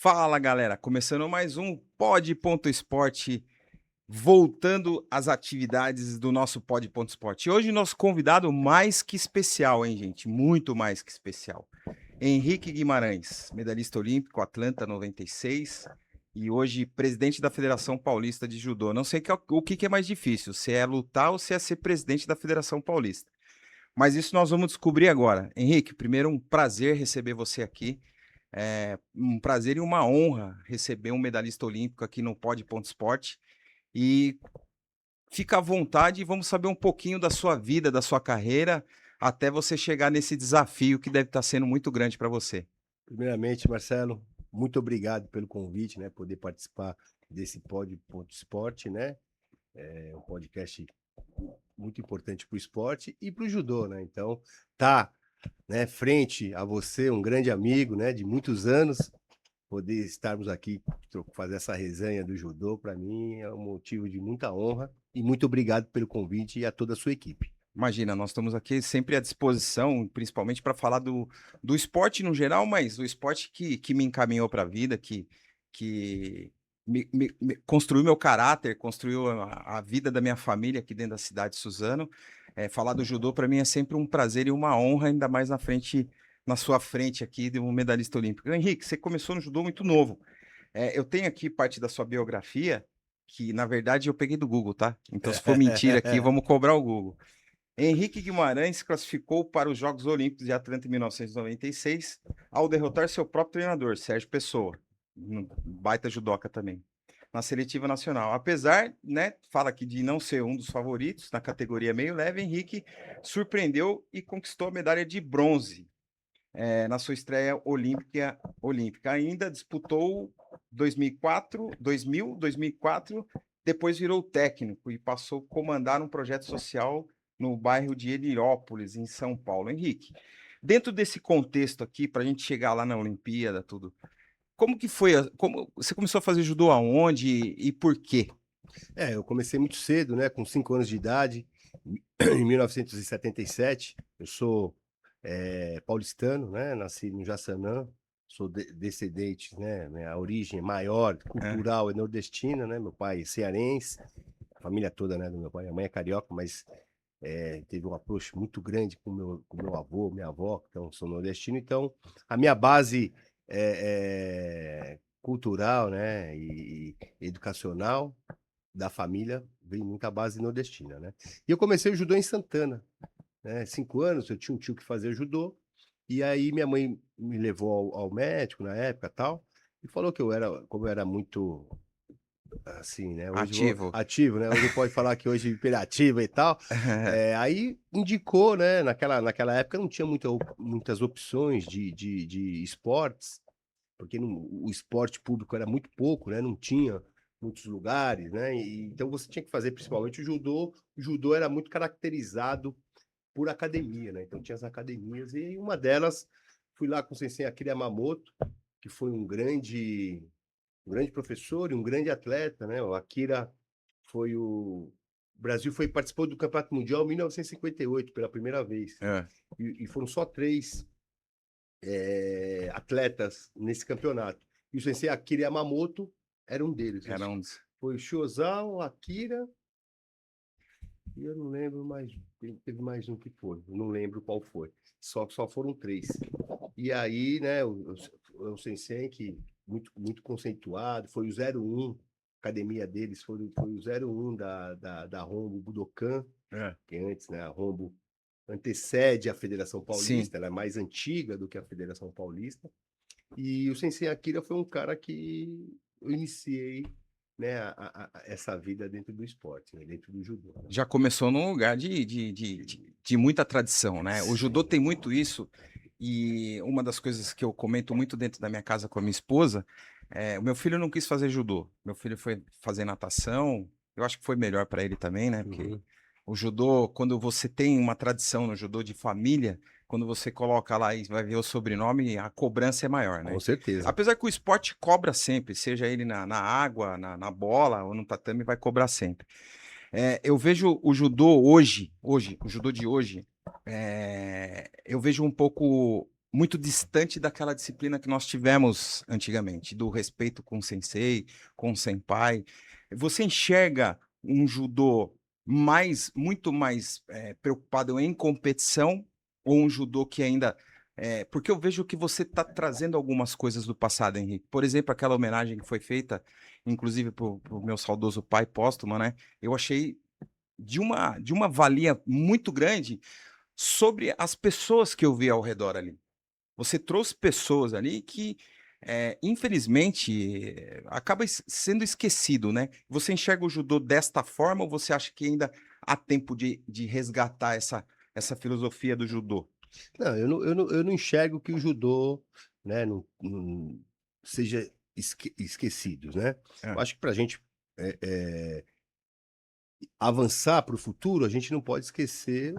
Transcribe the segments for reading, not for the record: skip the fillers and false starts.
Fala galera, começando mais um Pod.Esporte, voltando às atividades do nosso Pod.Esporte. E hoje nosso convidado mais que especial, hein gente? Muito mais que especial. Henrique Guimarães, medalhista olímpico, Atlanta 96 e hoje presidente da Federação Paulista de Judô. Não sei o que é mais difícil, se é lutar ou se é ser presidente da Federação Paulista. Mas isso nós vamos descobrir agora. Henrique, primeiro um prazer receber você aqui. É um prazer e uma honra receber um medalhista olímpico aqui no Pod.Esporte. E fica à vontade e vamos saber um pouquinho da sua vida, da sua carreira, até você chegar nesse desafio que deve estar sendo muito grande para você. Primeiramente, Marcelo, muito obrigado pelo convite, né? Poder participar desse Pod.Esporte, né? É um podcast muito importante para o esporte e para o judô, né? Então, tá, né, frente a você, um grande amigo, né, de muitos anos, poder estarmos aqui, fazer essa resenha do judô, para mim é um motivo de muita honra e muito obrigado pelo convite e a toda a sua equipe. Imagina, nós estamos aqui sempre à disposição, principalmente para falar do esporte no geral, mas o esporte que me encaminhou para a vida, que construiu meu caráter, construiu a vida da minha família aqui dentro da cidade de Suzano. Falar do judô para mim é sempre um prazer e uma honra, ainda mais na sua frente aqui de um medalhista olímpico. Henrique, você começou no judô muito novo. Eu tenho aqui parte da sua biografia, que na verdade eu peguei do Google, tá? Então se for mentira aqui, vamos cobrar o Google. Henrique Guimarães se classificou para os Jogos Olímpicos de Atlanta em 1996, ao derrotar seu próprio treinador, Sérgio Pessoa, baita judoca também, na seletiva nacional. Apesar, né, fala aqui de não ser um dos favoritos na categoria meio leve, Henrique surpreendeu e conquistou a medalha de bronze na sua estreia olímpica. Ainda disputou 2004, 2000, 2004, depois virou técnico e passou a comandar um projeto social no bairro de Heliópolis, em São Paulo. Henrique, dentro desse contexto aqui, para a gente chegar lá na Olimpíada, tudo, como que foi? Como você começou a fazer judô aonde e por quê? Eu comecei muito cedo, né, com 5 anos de idade, em 1977. Eu sou paulistano, né, nasci no Jaçanã, sou descendente, né, minha origem maior, É, cultural, é nordestina, né, meu pai é cearense, a família toda, né, do meu pai, a mãe é carioca, mas teve um approach muito grande com meu avô, minha avó, então sou nordestino, então a minha base cultural, né, e educacional da família vem muita base nordestina, né? E eu comecei o judô em Santana, né? 5 anos, eu tinha um tio que fazia judô, e aí minha mãe me levou ao médico na época tal, e falou que como eu era muito assim, né? Hoje vou ativo. ativo, né? Hoje pode falar que hoje hiperativo e tal. Aí indicou, né? Naquela época não tinha muitas opções de esportes, porque o esporte público era muito pouco, né? Não tinha muitos lugares, né? Então você tinha que fazer principalmente o judô. O judô era muito caracterizado por academia, né? Então tinha as academias e uma delas fui lá com o Sensei Akira Yamamoto, que foi um grande professor e um grande atleta, né? O Akira foi o Brasil participou do Campeonato Mundial em 1958 pela primeira vez. É, E foram só três atletas nesse campeonato. E o sensei Akira Yamamoto era um deles. era um dos... Foi o Shiozao, Akira, e eu não lembro mais, teve mais um que foi, eu não lembro qual foi. Só foram três. E aí, né, o sensei que muito conceituado, foi o 01, a academia deles foi o 01 da Rombo Budokan, É. que antes, né, a Rombo antecede a Federação Sim. Paulista, ela é mais antiga do que a Federação Paulista. E o Sensei Akira foi um cara que eu iniciei, né, essa vida dentro do esporte, né, dentro do judô, né? Já começou num lugar de muita tradição, né? O judô tem muito isso, e uma das coisas que eu comento muito dentro da minha casa com a minha esposa, o meu filho não quis fazer judô, meu filho foi fazer natação, eu acho que foi melhor para ele também, né? Porque Uhum. o judô, quando você tem uma tradição no judô de família, quando você coloca lá e vai ver o sobrenome, a cobrança é maior, Com né? certeza. Apesar que o esporte cobra sempre, seja ele na água, na bola ou no tatame, vai cobrar sempre. Eu vejo o judô hoje, o judô de hoje, eu vejo um pouco. muito distante daquela disciplina que nós tivemos antigamente, do respeito com o sensei, com o senpai. Você enxerga um judô muito mais preocupado em competição ou um judô que ainda porque eu vejo que você está trazendo algumas coisas do passado, Henrique. Por exemplo, aquela homenagem que foi feita, inclusive para o meu saudoso pai póstumo, né? Eu achei de uma valia muito grande sobre as pessoas que eu vi ao redor ali. Você trouxe pessoas ali que, infelizmente, acaba sendo esquecido, né? Você enxerga o judô desta forma ou você acha que ainda há tempo de resgatar essa filosofia do judô? Não, eu não enxergo que o judô, né, não seja esquecido, né. Eu Hã. acho que para a gente, eh eh, avançar para o futuro, a gente não pode esquecer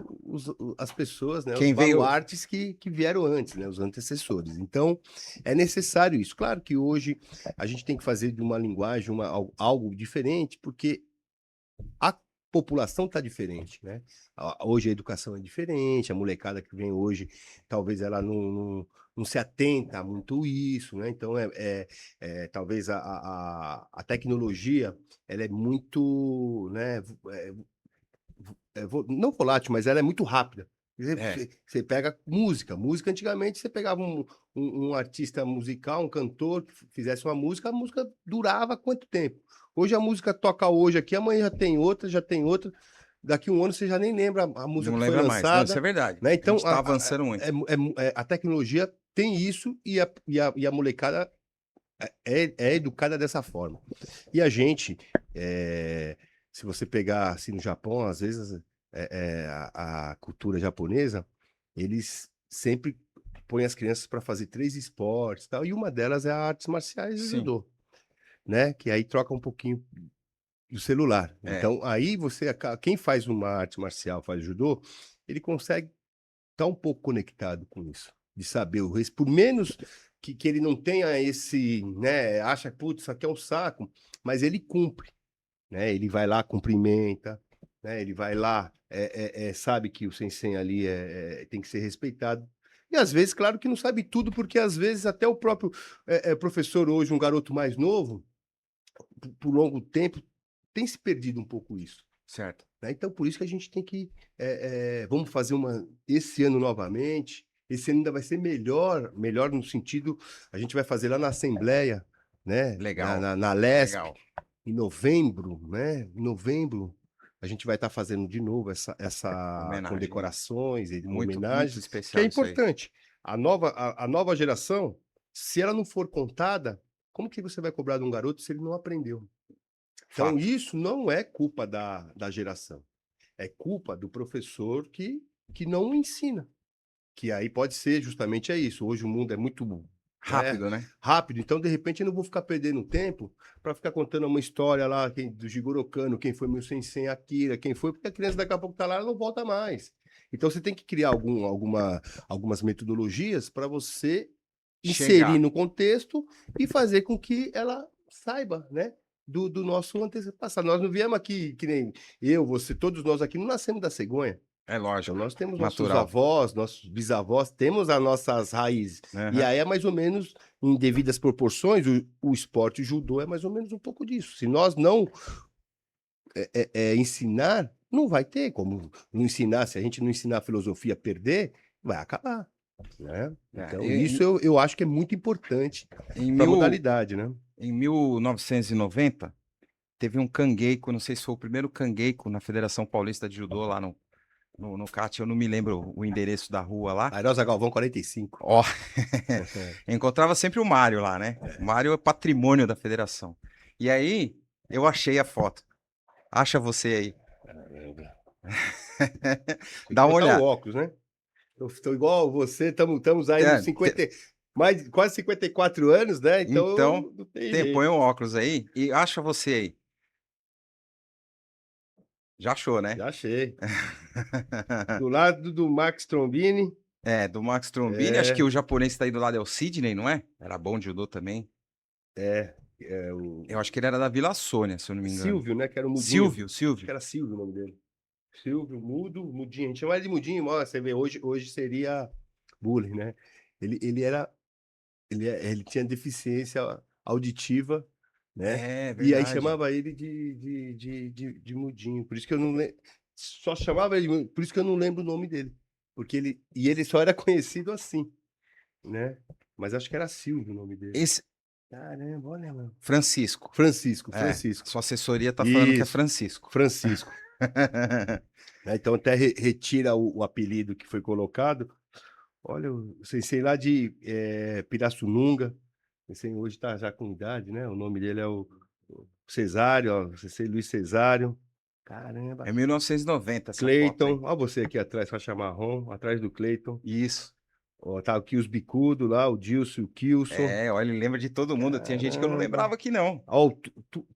as pessoas, né, os Quem veio baluartes que vieram antes, né, os antecessores. Então, é necessário isso. Claro que hoje a gente tem que fazer de uma linguagem algo diferente, porque a população está diferente, né. Hoje a educação é diferente, a molecada que vem hoje, talvez ela não se atenta a muito isso, né, então talvez a tecnologia, ela é muito, né, não volátil, mas ela é muito rápida. Por exemplo, é, você pega música antigamente você pegava um artista musical, um cantor que fizesse uma música, a música durava quanto tempo? Hoje a música toca hoje aqui, amanhã já tem outra, daqui um ano você já nem lembra a música não que foi lembra mais. Não, isso é lançada, verdade. né, A gente então está avançando muito. a tecnologia tem isso e a molecada é educada dessa forma. E a gente, se você pegar, assim, no Japão, às vezes, a cultura japonesa, eles sempre põem as crianças para fazer 3 esportes, tal, e uma delas é a artes marciais e o Sim, judô, né, que aí troca um pouquinho do celular. é. Então, aí quem faz uma arte marcial, faz judô, ele consegue estar um pouco conectado com isso, de saber por menos que ele não tenha esse, né, acha: "Putz, isso aqui é um saco", mas ele cumpre, né, ele vai lá, cumprimenta, né, ele vai lá, sabe que o sensei ali tem que ser respeitado. E às vezes, claro que não sabe tudo, porque às vezes até o próprio, professor hoje, um garoto mais novo, por longo tempo, tem se perdido um pouco isso. Certo. Né, então por isso que a gente tem que, vamos fazer esse ano novamente, esse ano ainda vai ser melhor no sentido, a gente vai fazer lá na Assembleia, né, Legal, na Lesp, legal. em novembro, né, em novembro, a gente vai estar fazendo de novo essa Homenagem. condecorações e Muito, muito homenagens, que é especial isso aí. importante. A nova geração, se ela não for contada, como que você vai cobrar de um garoto se ele não aprendeu? Então Fato. isso não é culpa da geração. É culpa do professor que não ensina, que aí pode ser justamente isso, hoje o mundo é muito, né, Rápido, né? rápido, então de repente eu não vou ficar perdendo tempo para ficar contando uma história lá, do Jigoro Kano, quem foi meu sensei Akira, quem foi, porque a criança daqui a pouco tá lá, ela não volta mais. Então você tem que criar algumas metodologias para você inserir Chegar. no contexto e fazer com que ela saiba, né, do nosso antepassado. Nós não viemos aqui que nem eu, você, todos nós aqui não nascemos da cegonha. É Então lógico. nós temos nossos Natural. avós, nossos bisavós, temos as nossas raízes. E Aham. aí é mais ou menos, em devidas proporções, o esporte o judô é mais ou menos um pouco disso. Se nós não ensinar, não vai ter como não ensinar. Se a gente não ensinar a filosofia a perder, vai acabar, né. É, Então isso eu acho que é muito importante em para a mil modalidade, né. em 1990, teve um cangueico, não sei se foi o primeiro cangueico na Federação Paulista de Judô lá no CAT, eu não me lembro o endereço da rua lá. Airosa Galvão 45. Ó, encontrava sempre o Mário lá, né? O Mário é patrimônio da federação. E aí, eu achei a foto. Acha você aí. Caramba. Tem que Dá uma botar o olhada. óculos, né. Eu estou igual você, estamos aí É, nos 50 mais quase 54 anos, né, então, então não tem põe jeito. o óculos aí e acha você aí. Já achou, né? Já achei. Do lado do Max Trombini, É, do Max Trombini, acho que é, o japonês que tá aí do lado é o Sidney, não é? Era bom de judô também. Eu o acho que ele era da Vila Sônia, se eu não me engano. Silvio, né, que era o mudinho, Silvio, acho que Silvio. era Silvio o nome dele. Silvio, mudinho, a gente chama ele de mudinho, ó, você vê, hoje seria bullying, né. Ele era, ele tinha deficiência auditiva, né? É E aí verdade. chamava ele de Mudinho. Por isso que eu não só chamava ele, por isso que eu não lembro o nome dele, porque ele só era conhecido assim, né? Mas acho que era Silvio o nome dele. Esse Caramba, olha, mano. Francisco. Francisco, É, Francisco. sua assessoria tá falando que é Isso, Francisco. Francisco. Né? Então até retira o apelido que foi colocado. Olha, o sensei lá de Pirassununga, o sensei hoje está já com idade, né? O nome dele é o Cesário, ó, o sensei Luiz Cesário. Caramba. É 1990 essa foto aí. Cleiton, olha você aqui atrás, faixa marrom, atrás do Cleiton. Isso. Ó, tá aqui os bicudos lá, o Dilson, o Kilson. É, olha, ele lembra de todo mundo. Tinha gente que eu não Caramba. lembrava aqui, não. Ó, o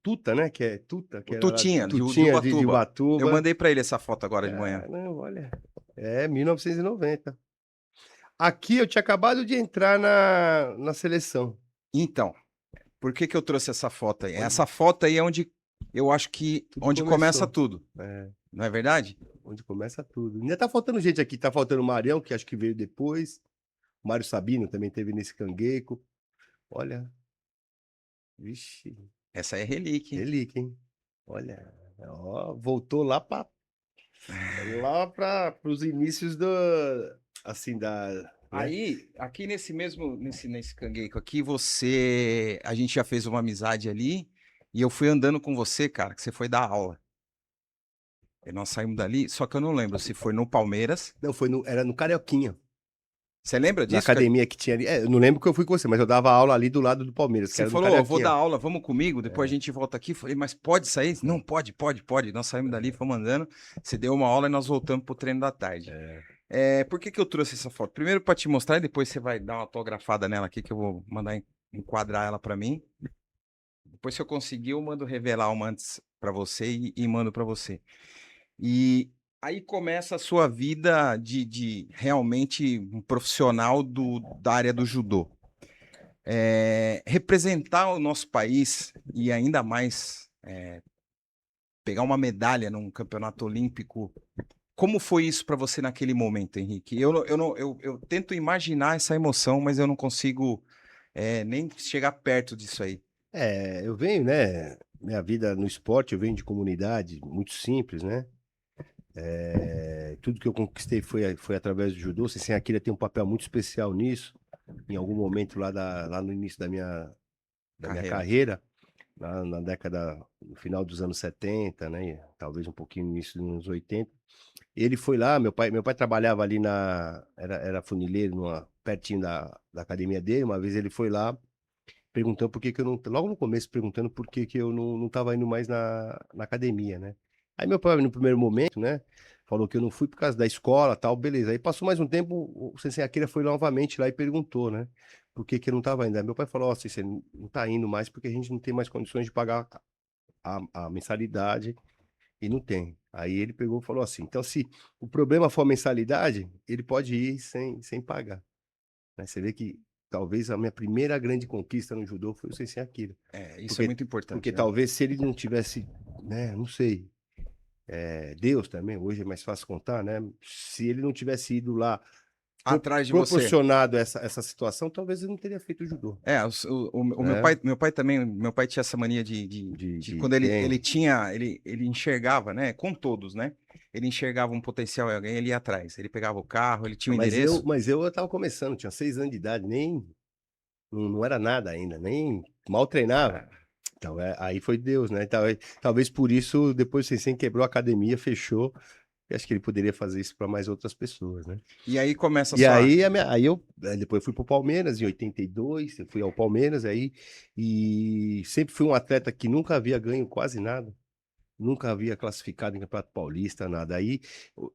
Tuta, né? Que é Tuta, que O era lá, Tutinha, de Tutinha de Ubatuba. Eu Ubatuba. mandei pra ele essa foto agora de manhã. Caramba, olha. É, 1990. Aqui eu tinha acabado de entrar na seleção. Então, por que que eu trouxe essa foto aí? Olha, Essa foto aí é onde eu acho que tudo onde começa começou. tudo, É, não é verdade? onde começa tudo. Ainda tá faltando gente aqui. Tá faltando o Marião, que acho que veio depois. O Mário Sabino também teve nesse cangueco. Olha, vixe, Essa é relíquia, hein? relíquia, hein? Olha, ó, voltou lá para os inícios do, assim, né? Aí, aqui nesse mesmo, nesse cangueco aqui, a gente já fez uma amizade ali, e eu fui andando com você, cara, que você foi dar aula. E nós saímos dali, só que eu não lembro se foi no Palmeiras. Não, era no Carioquinha, Você lembra na disso? academia que tinha ali. É, eu não lembro que eu fui com você, mas eu dava aula ali do lado do Palmeiras, que Você era no falou, "Ó, eu vou dar Carioquinha. aula, vamos comigo, depois a gente volta aqui." Eu falei, mas pode sair? Não, pode, pode, pode. Nós saímos dali, fomos andando. Você deu uma aula e nós voltamos pro treino da tarde. Por que que eu trouxe essa foto? Primeiro para te mostrar e depois você vai dar uma autografada nela aqui, que eu vou mandar enquadrar ela para mim. Depois, se eu conseguir, eu mando revelar uma antes para você e mando para você. E aí começa a sua vida de realmente um profissional da área do judô. Representar o nosso país e ainda mais pegar uma medalha num campeonato olímpico. Como foi isso para você naquele momento, Henrique? Eu tento imaginar essa emoção, mas eu não consigo nem chegar perto disso aí. Eu venho, né? Minha vida no esporte, eu venho de comunidade muito simples, né? Tudo que eu conquistei foi através do judô. Sem Akira tem um papel muito especial nisso. Em algum momento lá no início da minha carreira, lá na década, no final dos anos 70, né? E talvez um pouquinho no início dos anos 80. Ele foi lá, meu pai trabalhava ali era funileiro, pertinho da academia dele. Uma vez ele foi lá perguntando por que que eu não, logo no começo perguntando por que que eu não estava indo mais na academia, né? Aí meu pai no primeiro momento, né, falou que eu não fui por causa da escola, tal, beleza. Aí passou mais um tempo, o Sensei Akira foi novamente lá e perguntou, né, por que que eu não estava indo. Aí meu pai falou: ó, Sensei, não tá indo mais porque a gente não tem mais condições de pagar a mensalidade e não tem. Aí ele pegou e falou assim: então se o problema for a mensalidade, ele pode ir sem pagar. Né? Você vê que talvez a minha primeira grande conquista no judô foi o Sensei Akira. Isso é Porque, muito importante, porque né? talvez se ele não tivesse, né, não sei, Deus também, hoje é mais fácil contar, né? Se ele não tivesse ido lá, Atrás de você. proporcionado essa situação, talvez ele não teria feito o judô. O Né? meu pai também, meu pai tinha essa mania de quando ele Tem. tinha, ele enxergava, né, com todos, né? Ele enxergava um potencial em alguém, ele ia atrás. Ele pegava o carro, ele tinha o endereço. Mas eu tava começando, tinha 6 anos de idade, não era nada ainda, nem mal treinava. Então, aí foi Deus, né? Talvez por isso, depois o Sensei quebrou a academia, fechou. E acho que ele poderia fazer isso para mais outras pessoas, né? E aí começa a E sua. aí eu depois fui pro Palmeiras em 82, eu fui ao Palmeiras aí e sempre fui um atleta que nunca havia ganho quase nada, nunca havia classificado em Campeonato Paulista, nada. Aí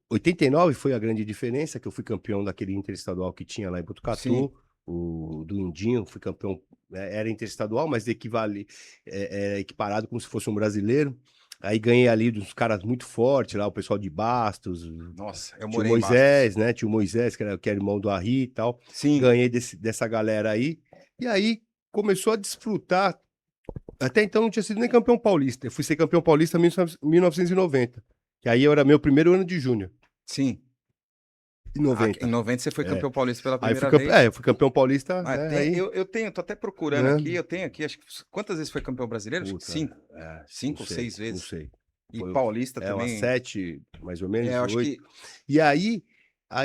89 foi a grande diferença, que eu fui campeão daquele interestadual que tinha lá em Sim. Botucatu, do Indinho, fui campeão, era interestadual, mas era equiparado como se fosse um brasileiro. Aí ganhei ali dos caras muito fortes lá, o pessoal de Bastos, Nossa, eu tinha o morei em Bastos. Moisés, né? Tinha o Moisés, que era irmão do Arri e tal. Sim. Ganhei dessa galera aí. E aí começou a desfrutar. Até então não tinha sido nem campeão paulista. Eu fui ser campeão paulista em 1990. Que aí era meu primeiro ano de júnior. Sim. Em 90. Em 90 você foi É. campeão paulista pela Aí primeira vez. eu fui campeão paulista, Ah, né? Aí, eu tenho, tô até procurando né? aqui, eu tenho aqui, acho que quantas vezes foi campeão brasileiro? Acho que Puta, cinco. não Cinco ou sei, seis não vezes. sei. E Foi, paulista umas também. 7, mais ou É, menos, eu acho 8. que. E aí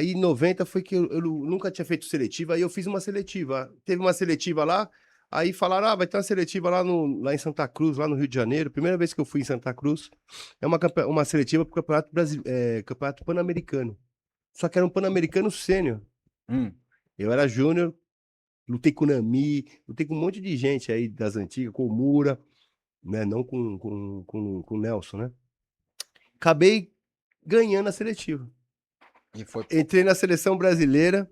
em 90 foi que eu nunca tinha feito seletiva, aí eu fiz uma seletiva. Teve uma seletiva lá, aí falaram, vai ter uma seletiva lá em Santa Cruz, lá no Rio de Janeiro. Primeira vez que eu fui em Santa Cruz, é uma seletiva para o Campeonato, Campeonato Pan-Americano. Só que era um Pan-Americano sênior. Hum, Eu era júnior, lutei com o Nami, lutei com um monte de gente aí das antigas, com o Mura, né? Não com o Nelson, né? Acabei ganhando a seletiva. e foi. Entrei na seleção brasileira.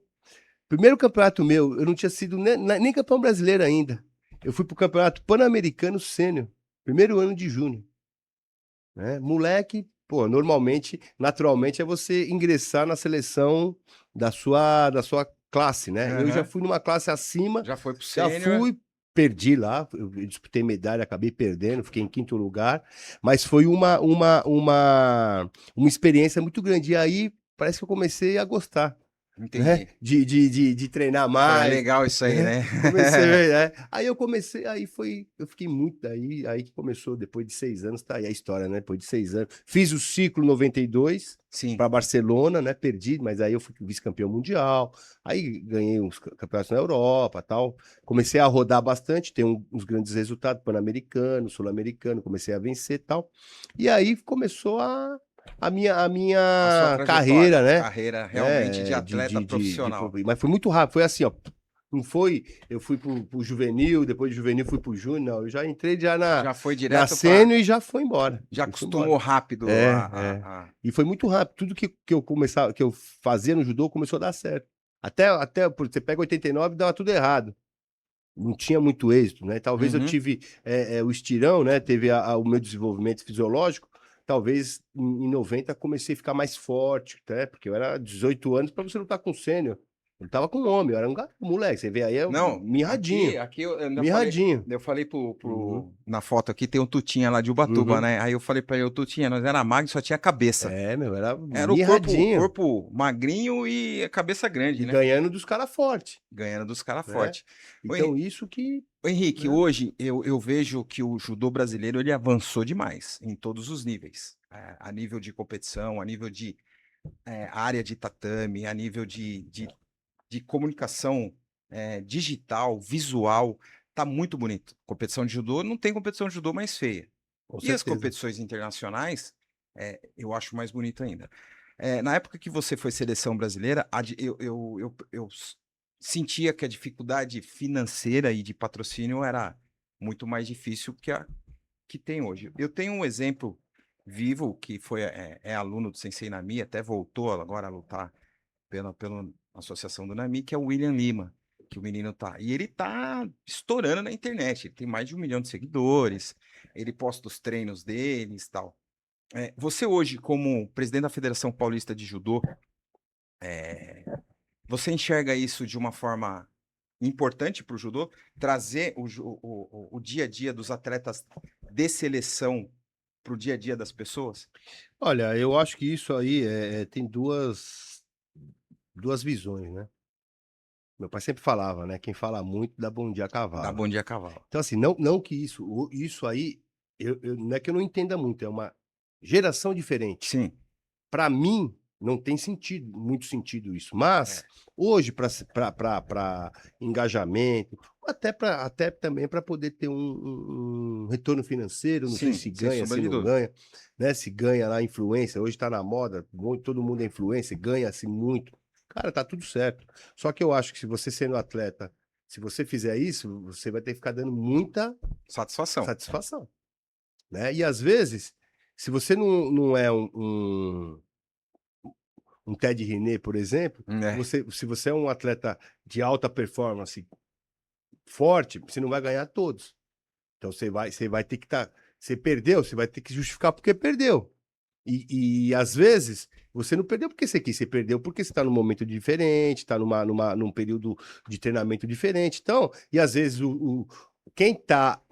Primeiro campeonato meu, eu não tinha sido nem campeão brasileiro ainda. Eu fui pro Campeonato Pan-Americano Sênior, primeiro ano de júnior. Né? Moleque, pô, normalmente, naturalmente, é você ingressar na seleção da sua classe, né? Eu já Aham. fui numa classe acima, Já foi pro já sênior. fui, perdi lá, eu disputei medalha, acabei perdendo, fiquei em quinto lugar, mas foi uma experiência muito grande. E aí parece que eu comecei a gostar, né? Entendi. De treinar Pô, é mais, legal isso aí, né? né? Comecei, né? Aí eu comecei, eu fiquei muito daí, aí que começou, depois de 6 anos, tá aí a história, né? Depois de 6 anos. Fiz o ciclo 92 Sim. para Barcelona, né? Perdi, mas aí eu fui vice-campeão mundial, aí ganhei uns campeonatos na Europa, tal. Comecei a rodar bastante, ter uns grandes resultados, pan-americano, sul-americano, comecei a vencer, tal. E aí começou a A sua minha trajetória, carreira, né? carreira realmente de atleta profissional. Mas foi muito rápido, foi assim, ó. Não foi, eu fui pro juvenil, depois de juvenil fui pro júnior, não, eu já entrei já Já foi na direto para. sênior e já foi embora. Já E fui embora. acostumou rápido É, é. E foi muito rápido. Tudo que eu começava, que eu fazia no judô começou a dar certo. Até você pega 89 e dava tudo errado. Não tinha muito êxito, né? Talvez eu Uhum. tive o estirão, né? Teve o meu desenvolvimento fisiológico. Talvez em 90 comecei a ficar mais forte, né? Porque eu era 18 anos para você lutar com sênior. Eu tava com homem, eu era um moleque. Você vê aí, Não, mirradinho. aqui eu ainda falei, Mirradinho. eu falei Uhum. na foto aqui, tem um Tutinha lá de Ubatuba, Uhum. né? Aí eu falei pra ele, o Tutinha, nós era magro, só tinha cabeça. Meu, era Era o mirradinho. corpo magrinho e a cabeça grande, E né? ganhando dos caras fortes, Ganhando dos caras né? fortes. Então, isso que. Ô, Henrique, Né? hoje eu vejo que o judô brasileiro ele avançou demais em todos os níveis. A nível de competição, a nível de área de tatame, a nível de comunicação digital, visual, tá muito bonito. Competição de judô, não tem competição de judô mais feia. Com E as certeza. competições internacionais, eu acho mais bonito ainda. Na época que você foi seleção brasileira, eu sentia que a dificuldade financeira e de patrocínio era muito mais difícil que a que tem hoje. Eu tenho um exemplo vivo que foi aluno do Sensei Nami, até voltou agora a lutar pela associação do Nami, que é o William Lima, que o menino tá. E ele tá estourando na internet. Ele tem mais de 1 milhão de seguidores. Ele posta os treinos deles e tal. Você hoje, como presidente da Federação Paulista de Judô, você enxerga isso de uma forma importante para o judô? Trazer o dia a dia dos atletas de seleção para o dia a dia das pessoas? Olha, eu acho que isso aí tem duas visões, né? Meu pai sempre falava, né? Quem fala muito dá bom dia a Dá cavalo. bom dia a cavalo. Então, assim, não que isso aí, não é que eu não entenda muito, é uma geração diferente. Sim. Para mim, não tem sentido, muito sentido isso. Mas, hoje, para engajamento, até também para poder ter um retorno financeiro, não sei Sim, se sem ganha, sombra se de não dúvida. ganha, né? Se ganha lá influência, hoje está na moda, todo mundo é influência, ganha-se muito. Cara, tá tudo certo. Só que eu acho que se você sendo atleta, se você fizer isso, você vai ter que ficar dando muita Satisfação. satisfação, né? E às vezes, se você não é um Ted René, por exemplo, se você é um atleta de alta performance forte, você não vai ganhar todos. Então você vai ter que estar. Você perdeu, você vai ter que justificar porque perdeu. E às vezes você não perdeu porque você quis, você perdeu porque você está num momento diferente, está num período de treinamento diferente. Então, e às vezes quem está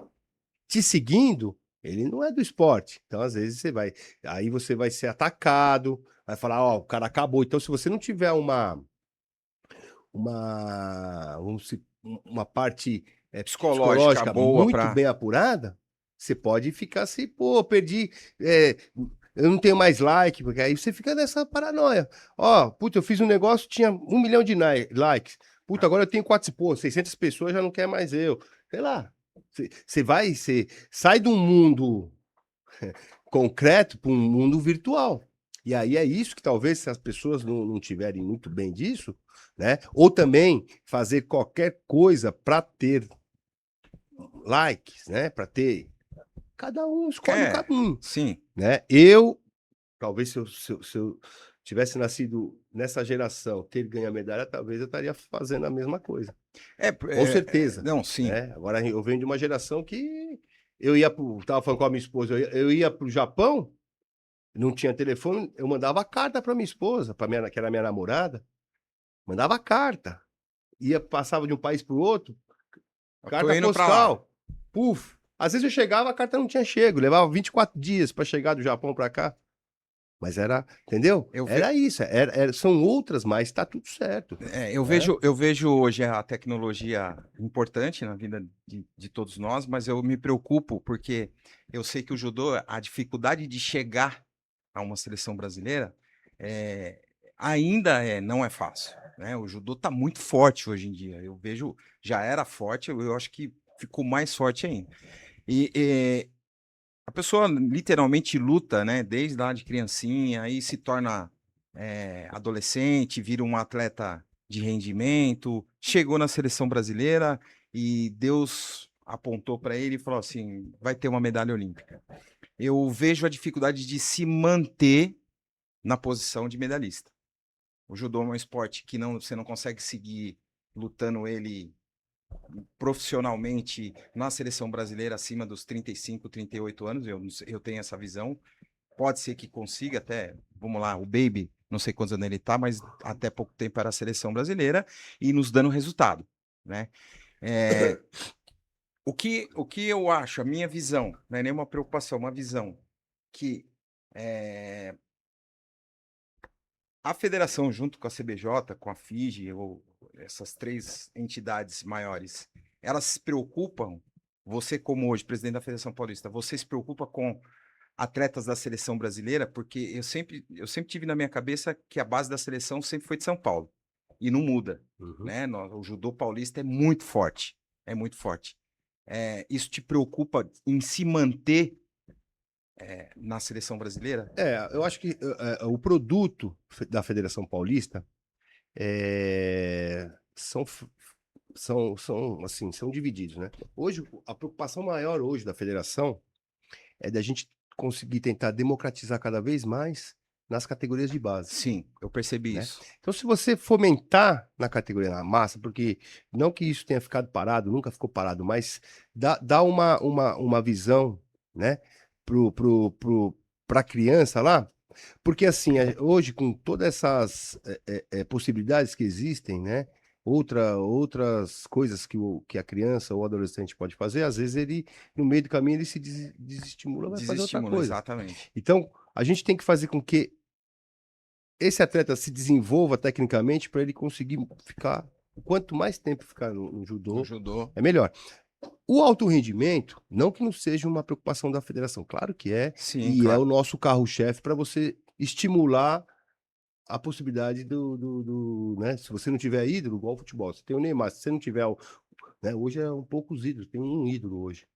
te seguindo Ele não é do esporte. Então, às vezes, aí você vai ser atacado, vai falar, ó, o cara acabou. Então, se você não tiver uma parte Psicológica psicológica boa muito pra. bem apurada, você pode ficar assim, pô, perdi, é, eu não tenho mais like, porque aí você fica nessa paranoia. Ó, puta, eu fiz um negócio, tinha 1 milhão de likes. Puta, agora eu tenho 600 pessoas, já não quer mais eu. Sei lá. Você sai de um mundo concreto para um mundo virtual. E aí é isso que talvez se as pessoas não tiverem muito bem disso, né? Ou também fazer qualquer coisa para ter likes, né? Para ter. Cada um escolhe um É, caminho, sim. né? Talvez se eu tivesse nascido nessa geração, ter ganho a medalha, talvez eu estaria fazendo a mesma coisa. Com certeza, Não, sim. né? Agora eu venho de uma geração que eu ia tava falando com a minha esposa, eu ia pro Japão, não tinha telefone, eu mandava carta para minha esposa, que era minha namorada, mandava carta, passava de um país para o outro, Eu tô carta indo pra lá. postal, puf. Às vezes eu chegava, a carta não tinha chego, levava 24 dias para chegar do Japão para cá. Mas era, entendeu? Eu, ve... Era isso, são outras, mas tá tudo certo, eu né? vejo hoje a tecnologia importante na vida de todos nós, mas eu me preocupo porque eu sei que o judô, a dificuldade de chegar a uma seleção brasileira é, não é fácil, né? O judô está muito forte hoje em dia. Eu vejo, já era forte, eu acho que ficou mais forte ainda. E a pessoa literalmente luta, né? Desde lá de criancinha, aí se torna adolescente, vira um atleta de rendimento, chegou na seleção brasileira e Deus apontou para ele e falou assim: vai ter uma medalha olímpica. Eu vejo a dificuldade de se manter na posição de medalhista. O judô é um esporte que você não consegue seguir lutando ele profissionalmente na seleção brasileira acima dos 35, 38 anos. Eu tenho essa visão. Pode ser que consiga até, vamos lá, o Baby, não sei quantos anos ele tá, mas até pouco tempo era a seleção brasileira e nos dando resultado, né? É, o que eu acho, a minha visão, não é nenhuma preocupação, uma visão que a federação, junto com a CBJ, com a FIGE, ou essas três entidades maiores, elas se preocupam, você como hoje, presidente da Federação Paulista, você se preocupa com atletas da seleção brasileira? Porque eu sempre tive na minha cabeça que a base da seleção sempre foi de São Paulo, e não muda, Uhum. né? O judô paulista é muito forte, é muito forte. Isso te preocupa em se manter na seleção brasileira? Eu acho que o produto da Federação Paulista são, assim, são divididos, né? Hoje, a preocupação maior hoje da federação é da gente conseguir tentar democratizar cada vez mais nas categorias de base, Sim, eu percebi né? isso. Então, se você fomentar na categoria da massa, porque não que isso tenha ficado parado, nunca ficou parado, mas dá uma visão, né, para a criança lá, porque assim, hoje com todas essas possibilidades que existem, né, outras coisas que a criança ou o adolescente pode fazer, às vezes ele, no meio do caminho, ele se desestimula, vai fazer outra Desestímulo, coisa. exatamente. Então, a gente tem que fazer com que esse atleta se desenvolva tecnicamente para ele conseguir ficar. Quanto mais tempo ficar no No judô, judô, é melhor. O alto rendimento, não que não seja uma preocupação da federação, claro que é, sim, e é o claro. nosso carro-chefe para você estimular a possibilidade né? Se você não tiver ídolo, igual o futebol, você tem o Neymar, se você não tiver, né? Hoje é um pouco os ídolos, tem um ídolo hoje.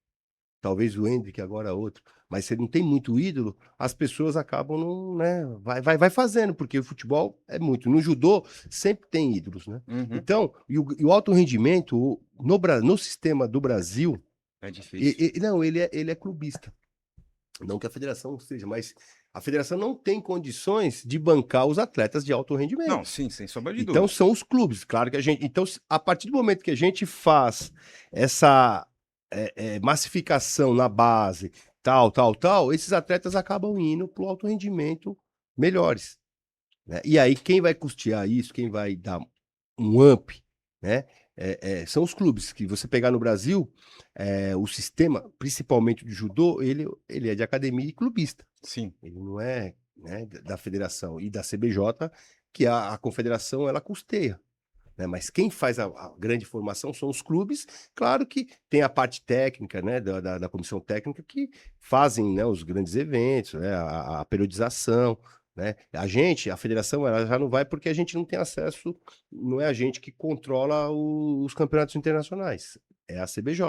Talvez o Hendrick agora outro, mas se não tem muito ídolo, as pessoas acabam não, né, vai fazendo, porque o futebol é muito. No judô sempre tem ídolos, né? Uhum. Então, e o alto rendimento no sistema do Brasil, É difícil. não, ele é clubista. Não que a federação seja, mas a federação não tem condições de bancar os atletas de alto Não, rendimento. sim, sem sombra de Então dúvida. são os clubes, claro que a gente. Então, a partir do momento que a gente faz essa massificação na base, tal, esses atletas acabam indo para o alto rendimento melhores, né? E aí, quem vai custear isso, quem vai dar um up, né? são os clubes que você pegar no Brasil, o sistema, principalmente do judô, ele é de academia e clubista. Sim. Ele não é, né, da federação e da CBJ, que a confederação ela custeia. Né? Mas quem faz a grande formação são os clubes. Claro que tem a parte técnica, né, da comissão técnica que fazem, né, os grandes eventos, né, a periodização. Né? A federação, ela já não vai porque a gente não tem acesso, não é a gente que controla os campeonatos internacionais, é a CBJ.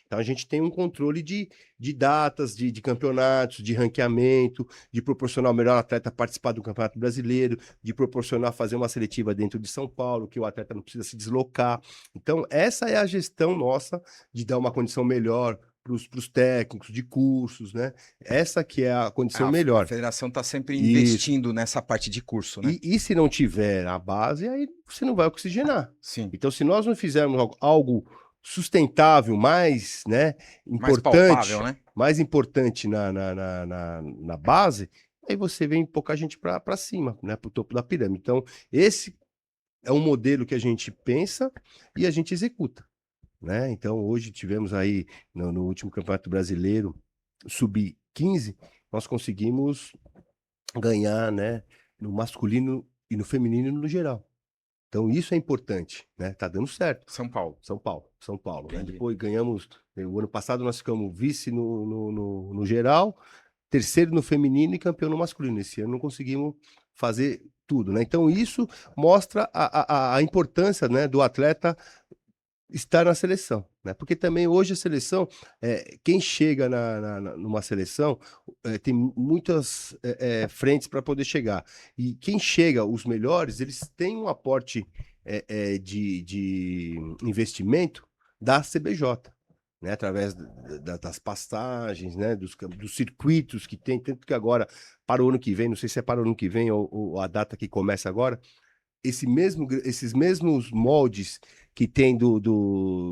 Então a gente tem um controle de datas, de campeonatos, de ranqueamento, de proporcionar o melhor atleta participar do Campeonato Brasileiro, de proporcionar fazer uma seletiva dentro de São Paulo, que o atleta não precisa se deslocar. Então, essa é a gestão nossa de dar uma condição melhor para os técnicos, de cursos, né? Essa que é a condição melhor. A federação está sempre investindo nessa parte de curso, né? E se não tiver a base, aí você não vai oxigenar. Sim. Então, se nós não fizermos algo sustentável, mais, né, importante, mais palpável, né? Mais importante na base, aí você vem pouca gente para cima, né, para o topo da pirâmide. Então, esse é um modelo que a gente pensa e a gente executa, né? Então, hoje tivemos aí, no último Campeonato Brasileiro, sub-15, nós conseguimos ganhar, né, no masculino e no feminino no geral. Então, isso é importante, né? Tá dando certo. São Paulo. Né? Depois ganhamos, o ano passado nós ficamos vice no geral, terceiro no feminino e campeão no masculino. Esse ano não conseguimos fazer tudo, né? Então, isso mostra a importância, né, do atleta estar na seleção, né? Porque também hoje a seleção, quem chega numa seleção, tem muitas frentes para poder chegar. E quem chega, os melhores, eles têm um aporte de investimento da CBJ, né? Através das passagens, né? Dos circuitos que tem, tanto que agora, para o ano que vem, não sei se é para o ano que vem ou a data que começa agora, esses mesmos moldes que tem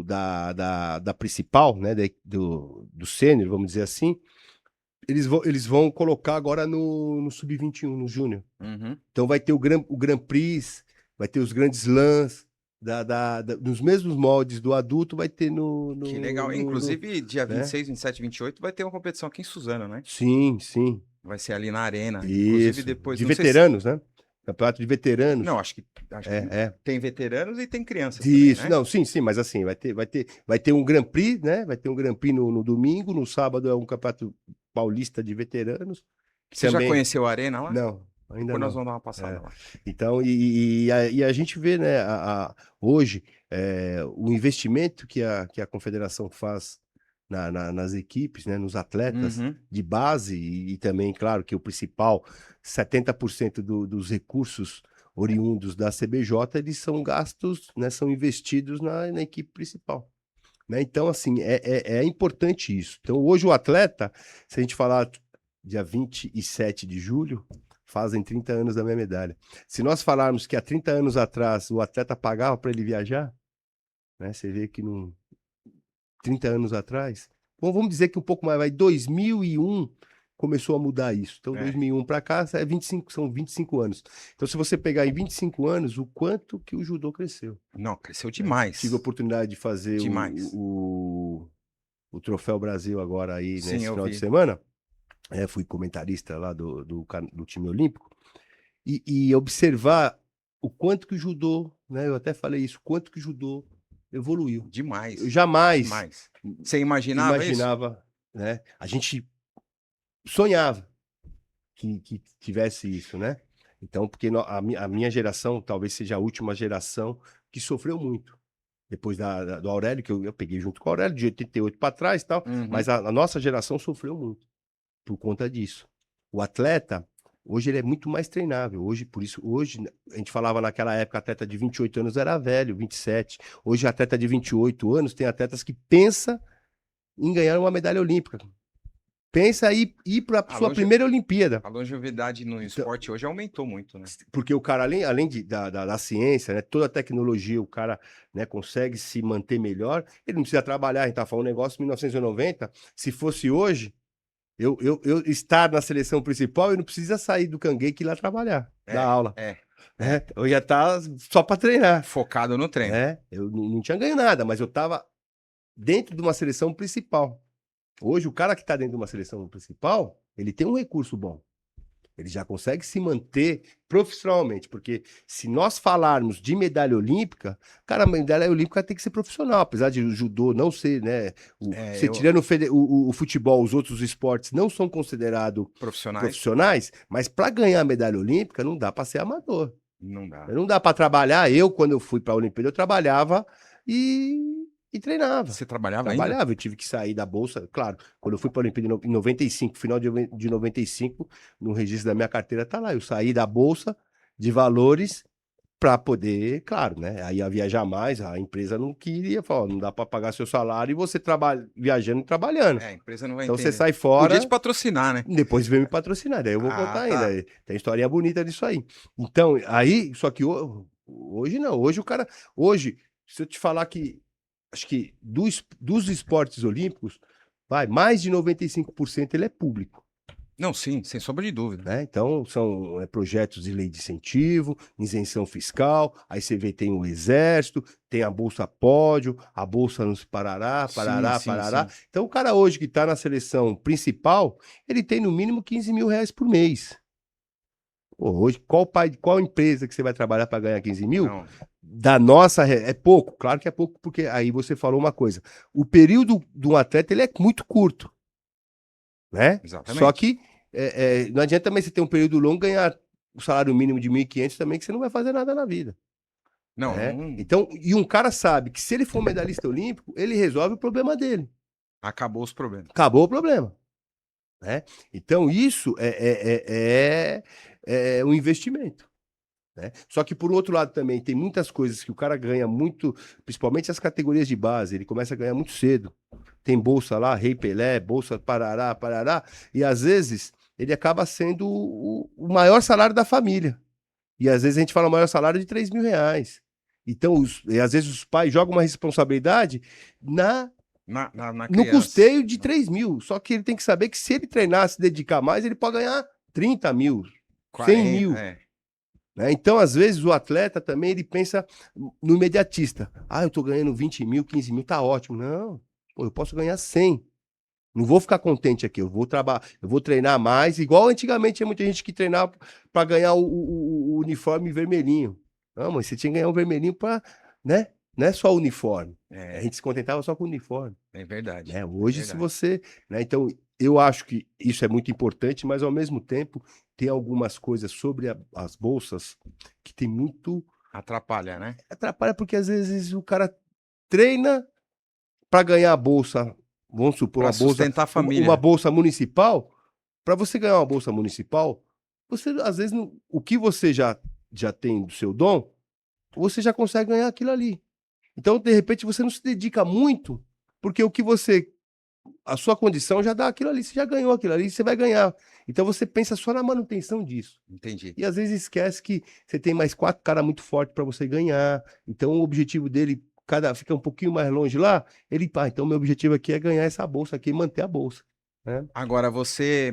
da principal, né, do sênior, vamos dizer assim, eles vão colocar agora no Sub-21, no Júnior. Uhum. Então vai ter o Grand Prix, vai ter os grandes lãs, nos mesmos moldes do adulto, vai ter no Que legal. Inclusive, dia 26, né? 27 e 28 vai ter uma competição aqui em Suzano, né? Sim, sim. Vai ser ali na arena. Isso. Inclusive depois... De veteranos, né? Campeonato de veteranos. Não, acho que tem veteranos e tem crianças isso, também, né? não, sim, mas assim, vai ter um Grand Prix, né? Vai ter um Grand Prix no domingo, no sábado é um campeonato paulista de veteranos. Você já conheceu a arena lá? Não, ainda Depois não. nós vamos dar uma passada lá. Então, e a gente vê, né, hoje, o investimento que a confederação faz nas equipes, né, nos atletas de base e também, claro, que o principal, 70% dos recursos oriundos da CBJ, eles são gastos, né, são investidos na equipe principal. Né? Então, assim, é importante isso. Então, hoje o atleta, se a gente falar dia 27 de julho, fazem 30 anos da minha medalha. Se nós falarmos que há 30 anos atrás o atleta pagava para ele viajar, né, você vê que 30 anos atrás, bom, vamos dizer que um pouco mais, 2001 começou a mudar isso. Então, 2001 para cá são 25 anos. Então, se você pegar em 25 anos, o quanto que o judô cresceu. Não, cresceu demais. Tive a oportunidade de fazer o Troféu Brasil agora aí, Sim, nesse final de semana. Fui comentarista lá do time olímpico. E observar o quanto que o judô, né? Eu até falei isso, quanto que o judô evoluiu. Demais. Eu jamais demais. Você imaginava isso? Né? A gente sonhava que tivesse isso, né? Então, porque a minha geração talvez seja a última geração que sofreu muito. Depois do Aurélio, que eu peguei junto com o Aurélio, de 88 para trás e tal, mas a nossa geração sofreu muito por conta disso. O atleta, hoje ele é muito mais treinável. Hoje, a gente falava naquela época, atleta de 28 anos era velho, 27. Hoje, atleta de 28 anos, tem atletas que pensa em ganhar uma medalha olímpica. Pensa em ir para a sua primeira Olimpíada. A longevidade no esporte hoje aumentou muito, né? Porque o cara, além da ciência, né, toda a tecnologia, o cara, né, consegue se manter melhor. Ele não precisa trabalhar. A gente tá falando um negócio de 1990. Se fosse hoje, eu estar na seleção principal, eu não precisa sair do Canguei que ir lá trabalhar, dar aula. né? Eu ia estar só para treinar. Focado no treino. Eu não tinha ganho nada, mas eu estava dentro de uma seleção principal. Hoje, o cara que está dentro de uma seleção principal, ele tem um recurso bom. Ele já consegue se manter profissionalmente, porque se nós falarmos de medalha olímpica, cara, a medalha olímpica tem que ser profissional, apesar de o judô não ser, né? Você tirando o futebol, os outros esportes não são considerados profissionais, mas para ganhar a medalha olímpica não dá para ser amador. Não dá. Não dá para trabalhar. Quando eu fui para a Olimpíada, eu trabalhava e treinava. Você trabalhava ainda? Eu tive que sair da bolsa. Claro, quando eu fui para a Olimpíada em 95, final de 95, no registro da minha carteira tá lá. Eu saí da bolsa de valores para poder, claro, né? Aí ia viajar mais, a empresa não queria, falou, não dá para pagar seu salário e você trabalha viajando e trabalhando. A empresa não vai então entender. Você sai fora. Podia te patrocinar, né? Depois vem me patrocinar, daí eu vou contar ainda. Tem historinha bonita disso aí. Então, aí, só que hoje não. Hoje, se eu te falar que acho que dos esportes olímpicos, mais de 95% ele é público. Não, sim, sem sombra de dúvida. Né? Então, são projetos de lei de incentivo, isenção fiscal, aí você vê, tem o Exército, tem a Bolsa Pódio, a Bolsa nos Parará. Sim. Então, o cara hoje que está na seleção principal, ele tem no mínimo 15 mil reais por mês. Pô, hoje, qual empresa que você vai trabalhar para ganhar 15 mil? Não. Da nossa, é pouco, claro que é pouco, porque aí você falou uma coisa. O período do atleta, ele é muito curto, né? Exatamente. Só que não adianta também você ter um período longo ganhar o salário mínimo de 1.500 também, que você não vai fazer nada na vida. Não, né? não... Então, e um cara sabe que se ele for medalhista olímpico, ele resolve o problema dele. Acabou os problemas. Acabou o problema. Né? Então, isso é um investimento. Né? Só que, por outro lado, também tem muitas coisas que o cara ganha muito, principalmente as categorias de base, ele começa a ganhar muito cedo. Tem bolsa lá, Rei Pelé, bolsa Parará, e às vezes ele acaba sendo o maior salário da família. E às vezes a gente fala o maior salário de 3 mil reais. Então, às vezes os pais jogam uma responsabilidade no custeio de 3 mil. Só que ele tem que saber que se ele treinar, se dedicar mais, ele pode ganhar 30 mil, 100 mil. Né? Então, às vezes, o atleta também ele pensa no imediatista. Eu tô ganhando 20 mil, 15 mil, tá ótimo. Não, eu posso ganhar 100. Não vou ficar contente aqui, eu vou treinar mais. Igual antigamente tinha muita gente que treinava para ganhar o uniforme vermelhinho. Não, mas você tinha que ganhar um vermelhinho para, né? Não é só o uniforme. A gente se contentava só com o uniforme. É verdade. Né? Hoje, se você... Né? Então, eu acho que isso é muito importante, mas ao mesmo tempo tem algumas coisas sobre as bolsas que tem muito... Atrapalha, né? Atrapalha porque às vezes o cara treina para ganhar a bolsa, vamos supor, pra sustentar a família. Uma bolsa municipal. Para você ganhar uma bolsa municipal, você às vezes o que você já tem do seu dom, você já consegue ganhar aquilo ali. Então, de repente, você não se dedica muito, porque a sua condição já dá aquilo ali, você já ganhou aquilo ali, você vai ganhar. Então você pensa só na manutenção disso. Entendi. E às vezes esquece que você tem mais 4 caras muito fortes para você ganhar. Então o objetivo dele, fica um pouquinho mais longe lá, então meu objetivo aqui é ganhar essa bolsa aqui e manter a bolsa. Né? Agora, você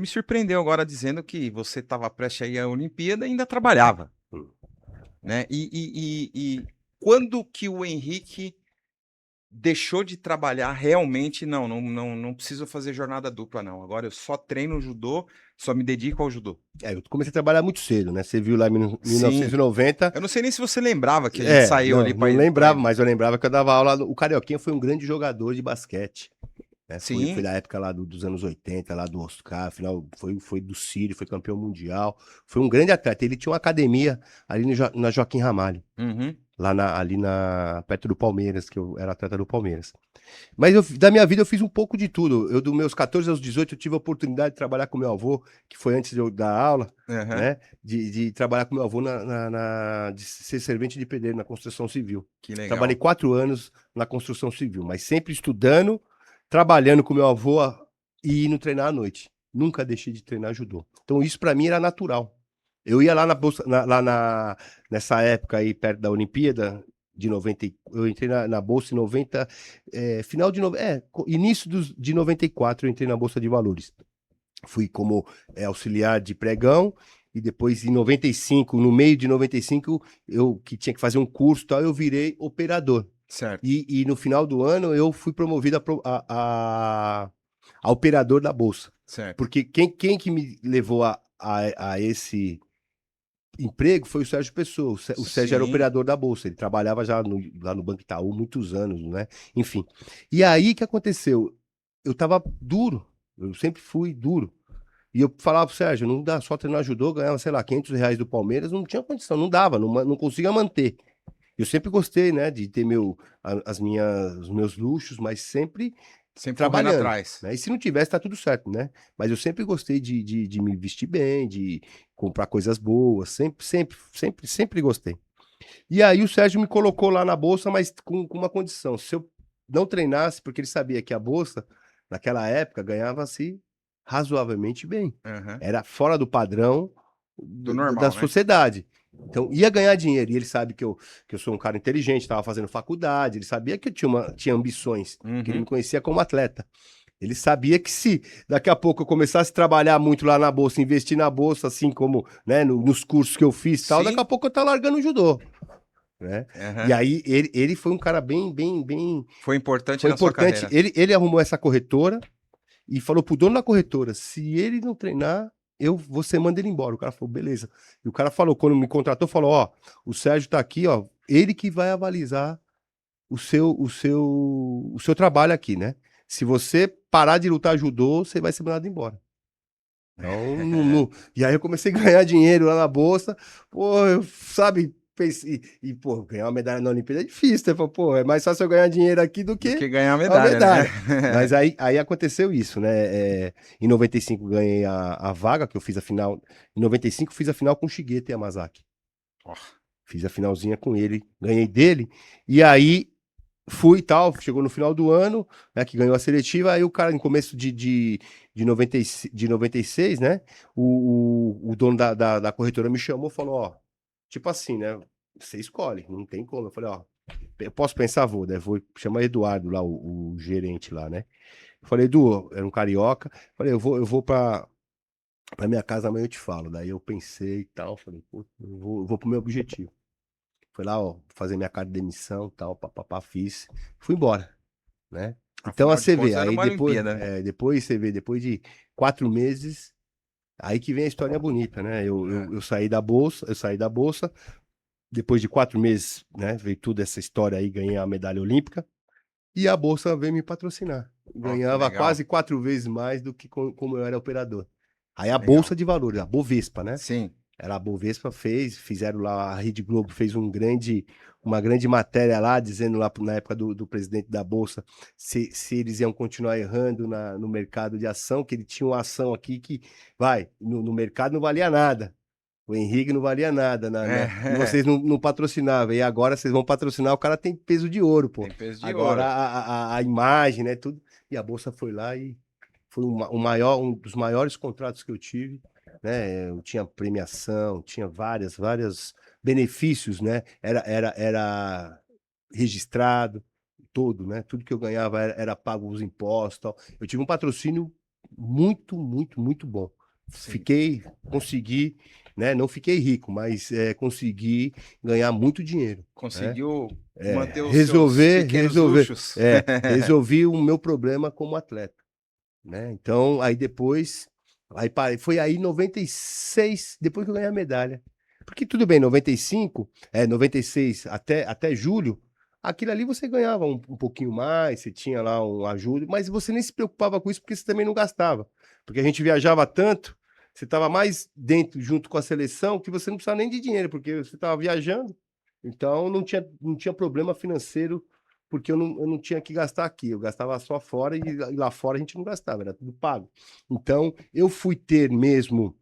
me surpreendeu agora dizendo que você estava prestes a ir à Olimpíada e ainda trabalhava. Né? E quando que o Henrique deixou de trabalhar realmente? Não preciso fazer jornada dupla, não. Agora eu só treino judô, só me dedico ao judô. Eu comecei a trabalhar muito cedo, né? Você viu lá em 1990. Eu não sei nem se você lembrava que a gente saiu ali para ir. Não lembrava, mas eu lembrava que eu dava aula. O Carioquinha foi um grande jogador de basquete. Né? Foi da época lá dos anos 80, lá do Oscar, afinal foi do Sírio, foi campeão mundial. Foi um grande atleta. Ele tinha uma academia ali na Joaquim Ramalho. Uhum. Perto do Palmeiras, que eu era atleta do Palmeiras. Mas da minha vida eu fiz um pouco de tudo. Eu, dos meus 14 aos 18, eu tive a oportunidade de trabalhar com meu avô, que foi antes de eu dar aula, né? De trabalhar com meu avô de ser servente de pedreiro na construção civil. Que legal. Trabalhei 4 anos na construção civil, mas sempre estudando, trabalhando com meu avô e indo treinar à noite. Nunca deixei de treinar judô. Então isso para mim era natural. Eu ia lá nessa época aí, perto da Olimpíada, de 90, eu entrei na Bolsa em 90, início de 94 eu entrei na Bolsa de Valores. Fui como auxiliar de pregão e depois em 95, no meio de 95, eu que tinha que fazer um curso e tal, eu virei operador. Certo, E no final do ano eu fui promovido a operador da Bolsa. certo. Porque quem que me levou a esse emprego foi o Sérgio Pessoa. O Sérgio era Sim, operador da Bolsa. Ele trabalhava já lá no Banco Itaú muitos anos, né? Enfim. E aí o que aconteceu? Eu tava duro. Eu sempre fui duro. E eu falava pro Sérgio, não dá, só treinar judô, ganhava, sei lá, R$ 500 do Palmeiras, não tinha condição, não dava, não conseguia manter. Eu sempre gostei, né, de ter os meus luxos, mas sempre sempre correndo trabalhando, atrás. né? E se não tivesse, tá tudo certo, né? Mas eu sempre gostei de me vestir bem, de comprar coisas boas, sempre gostei. E aí o Sérgio me colocou lá na bolsa, mas com uma condição: se eu não treinasse, porque ele sabia que a bolsa, naquela época, ganhava-se razoavelmente bem. Aham. Era fora do padrão Do da normal, né? sociedade. Então, ia ganhar dinheiro. E ele sabe que eu sou um cara inteligente, estava fazendo faculdade, ele sabia que eu tinha ambições, porque ele me Uhum. conhecia como atleta. Ele sabia que se daqui a pouco eu começasse a trabalhar muito lá na bolsa, investir na bolsa, assim como, né, nos cursos que eu fiz e tal, daqui a Sim. pouco eu tá largando o judô, né? E Aham. aí ele foi um cara bem, Foi importante foi na sua importante. carreira. Ele arrumou essa corretora e falou pro dono da corretora, se ele não treinar, você manda ele embora. O cara falou, beleza. E o cara falou, quando me contratou, falou, ó, o Sérgio tá aqui, ó, ele que vai avalizar o seu trabalho aqui, né? Se você parar de lutar judô, você vai ser mandado embora. Então, e aí eu comecei a ganhar dinheiro lá na bolsa, pô, sabe, pensei, pô, ganhar uma medalha na Olimpíada é difícil, né? Pô, é mais fácil eu ganhar dinheiro aqui do Do que que ganhar a uma medalha, né? medalha. Mas aí aconteceu isso, né? Em 95 ganhei a vaga, que eu fiz a final. Em 95 fiz a final com o Shigeta Yamazaki. Ó, Fiz a finalzinha com ele, ganhei dele, e aí fui e tal, chegou no final do ano, né, que ganhou a seletiva, aí o cara, no começo de 96, né, o dono da corretora me chamou e falou, ó, tipo assim, né, você escolhe, não tem como. Eu falei, ó, eu posso pensar? Vou, né, vou chamar Eduardo lá, o gerente lá, né. Eu falei, Edu, era um carioca, falei, eu vou pra minha casa amanhã eu te falo. Daí eu pensei e tal, falei, pô, eu vou pro meu objetivo. Foi lá, ó, fazer minha carta de demissão, tal, papapá, fiz, fui embora, né? Então, a afinal de você vê, contas, era aí uma depois, Olimpíada, né? depois você vê, depois de 4 meses, aí que vem a história bonita, né? Eu, É, eu, eu saí da bolsa, depois de 4 meses, né? Veio toda essa história aí, ganhei a medalha olímpica, e a bolsa veio me patrocinar. ó, que Ganhava legal. quase 4 vezes mais do que como eu era operador. Aí a Legal. bolsa de valores, a Bovespa, né? Sim. Era a Bovespa fizeram lá, a Rede Globo fez uma grande matéria lá, dizendo lá na época do presidente da Bolsa se eles iam continuar errando no mercado de ação, que ele tinha uma ação aqui que, no mercado não valia nada. O Henrique não valia nada, e É, vocês não patrocinavam. E agora vocês vão patrocinar, o cara tem peso de ouro, pô. tem peso de Agora ouro. a imagem, né, tudo. E a Bolsa foi lá e foi um dos maiores contratos que eu tive, né? Eu tinha premiação, tinha vários benefícios, né? Era registrado todo, né? Tudo que eu ganhava era pago os impostos, tal. Eu tive um patrocínio muito, muito, muito bom. Sim. Consegui, né? Não fiquei rico, mas consegui ganhar muito dinheiro, né? Conseguiu É, manter os seus resolver, pequenos resolver, luxos. resolvi o meu problema como atleta, né? Então, aí depois, aí foi aí em 96, depois que eu ganhei a medalha. Porque tudo bem, 95, 96 até julho, aquilo ali você ganhava um pouquinho mais, você tinha lá um ajuda, mas você nem se preocupava com isso porque você também não gastava. Porque a gente viajava tanto, você estava mais dentro, junto com a seleção, que você não precisava nem de dinheiro, porque você estava viajando, então não tinha problema financeiro porque eu não tinha que gastar aqui, eu gastava só fora e lá fora a gente não gastava, era tudo pago. Então, eu fui ter mesmo,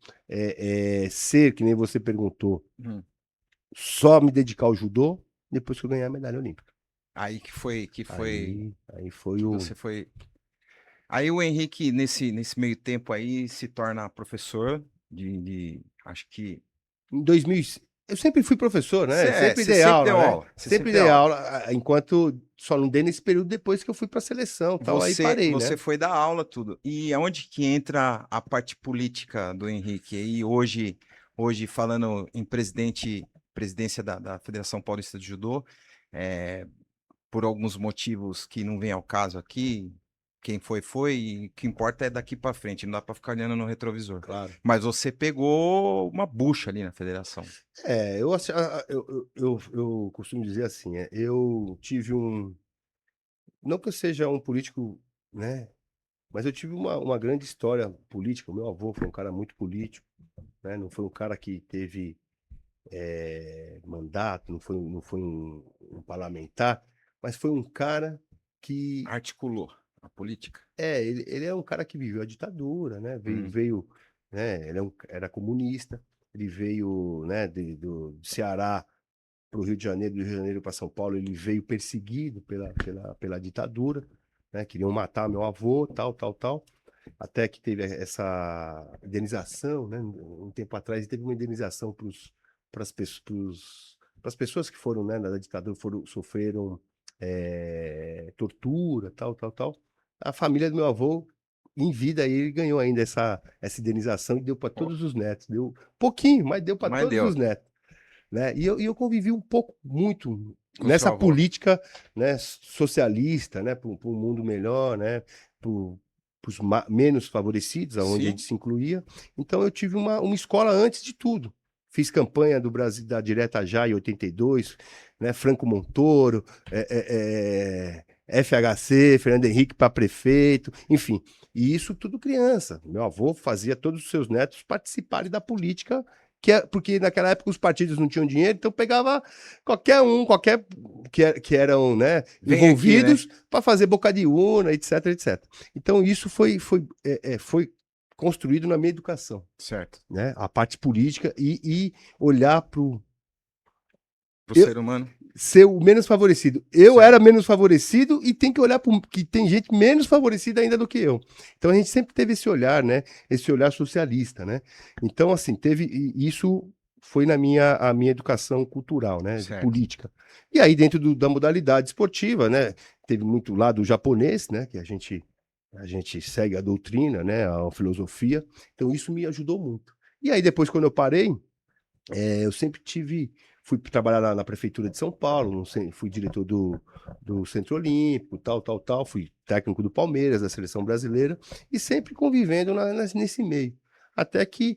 ser, que nem você perguntou, Hum. só me dedicar ao judô depois que eu ganhei a medalha olímpica. Aí que foi Aí foi que o. você foi. Aí o Henrique, nesse meio tempo aí, se torna professor acho que. Em 2000, eu sempre fui professor, né? Sempre Você dei sempre deu aula, né? aula. Você Sempre sempre deu dei aula. aula, enquanto só não dei nesse período depois que eu fui para a seleção, tal, aí parei, Você né? foi dar aula, tudo. E aonde que entra a parte política do Henrique? Aí hoje falando em presidência da Federação Paulista de Judô, é, por alguns motivos que não vem ao caso aqui, quem foi, e o que importa é daqui para frente, não dá para ficar olhando no retrovisor. Claro. Mas você pegou uma bucha ali na federação. Eu costumo dizer assim, eu tive um. Não que eu seja um político, né? Mas eu tive uma grande história política. O meu avô foi um cara muito político, né? Não foi um cara que teve mandato, não foi um parlamentar, mas foi um cara que Articulou a política. ele é um cara que viveu a ditadura, né? Hum. Veio, né? Era comunista, ele veio, né? Do Ceará para o Rio de Janeiro, do Rio de Janeiro para São Paulo, ele veio perseguido pela ditadura, né? Queriam matar meu avô, tal, tal, tal. Até que teve essa indenização, né? Um tempo atrás teve uma indenização para as pessoas que foram, né, na ditadura, sofreram tortura, tal, tal, tal. A família do meu avô, em vida, ele ganhou ainda essa indenização e deu para Ó, todos os netos. Deu pouquinho, mas deu para mas todos os deu netos, né? E eu convivi um pouco, muito, com seu nessa avô. política, né, socialista, né, para um mundo melhor, né, para os menos favorecidos, aonde a Sim. gente se incluía. Então eu tive uma escola antes de tudo. Fiz campanha do Brasil da Direta Já em 82, né, Franco Montoro, FHC, Fernando Henrique para prefeito, enfim. E isso tudo criança. Meu avô fazia todos os seus netos participarem da política porque naquela época os partidos não tinham dinheiro, então pegava qualquer que eram, né, Vem aqui, né? envolvidos para fazer boca de urna, etc, etc. Então isso foi construído na minha educação, Certo. né, a parte política e olhar para Pro ser humano. ser o menos favorecido. Eu Certo. era menos favorecido e tem que olhar para que tem gente menos favorecida ainda do que eu. Então a gente sempre teve esse olhar, né? Esse olhar socialista, né? Então assim, isso foi a minha educação cultural, né, de Certo. política. E aí dentro da modalidade esportiva, né, teve muito lado japonês, né, que a gente segue a doutrina, né, a filosofia. Então isso me ajudou muito. E aí depois quando eu parei, eu sempre fui trabalhar na prefeitura de São Paulo, fui diretor do Centro Olímpico, tal, tal, tal, fui técnico do Palmeiras, da seleção brasileira, e sempre convivendo nesse meio. Até que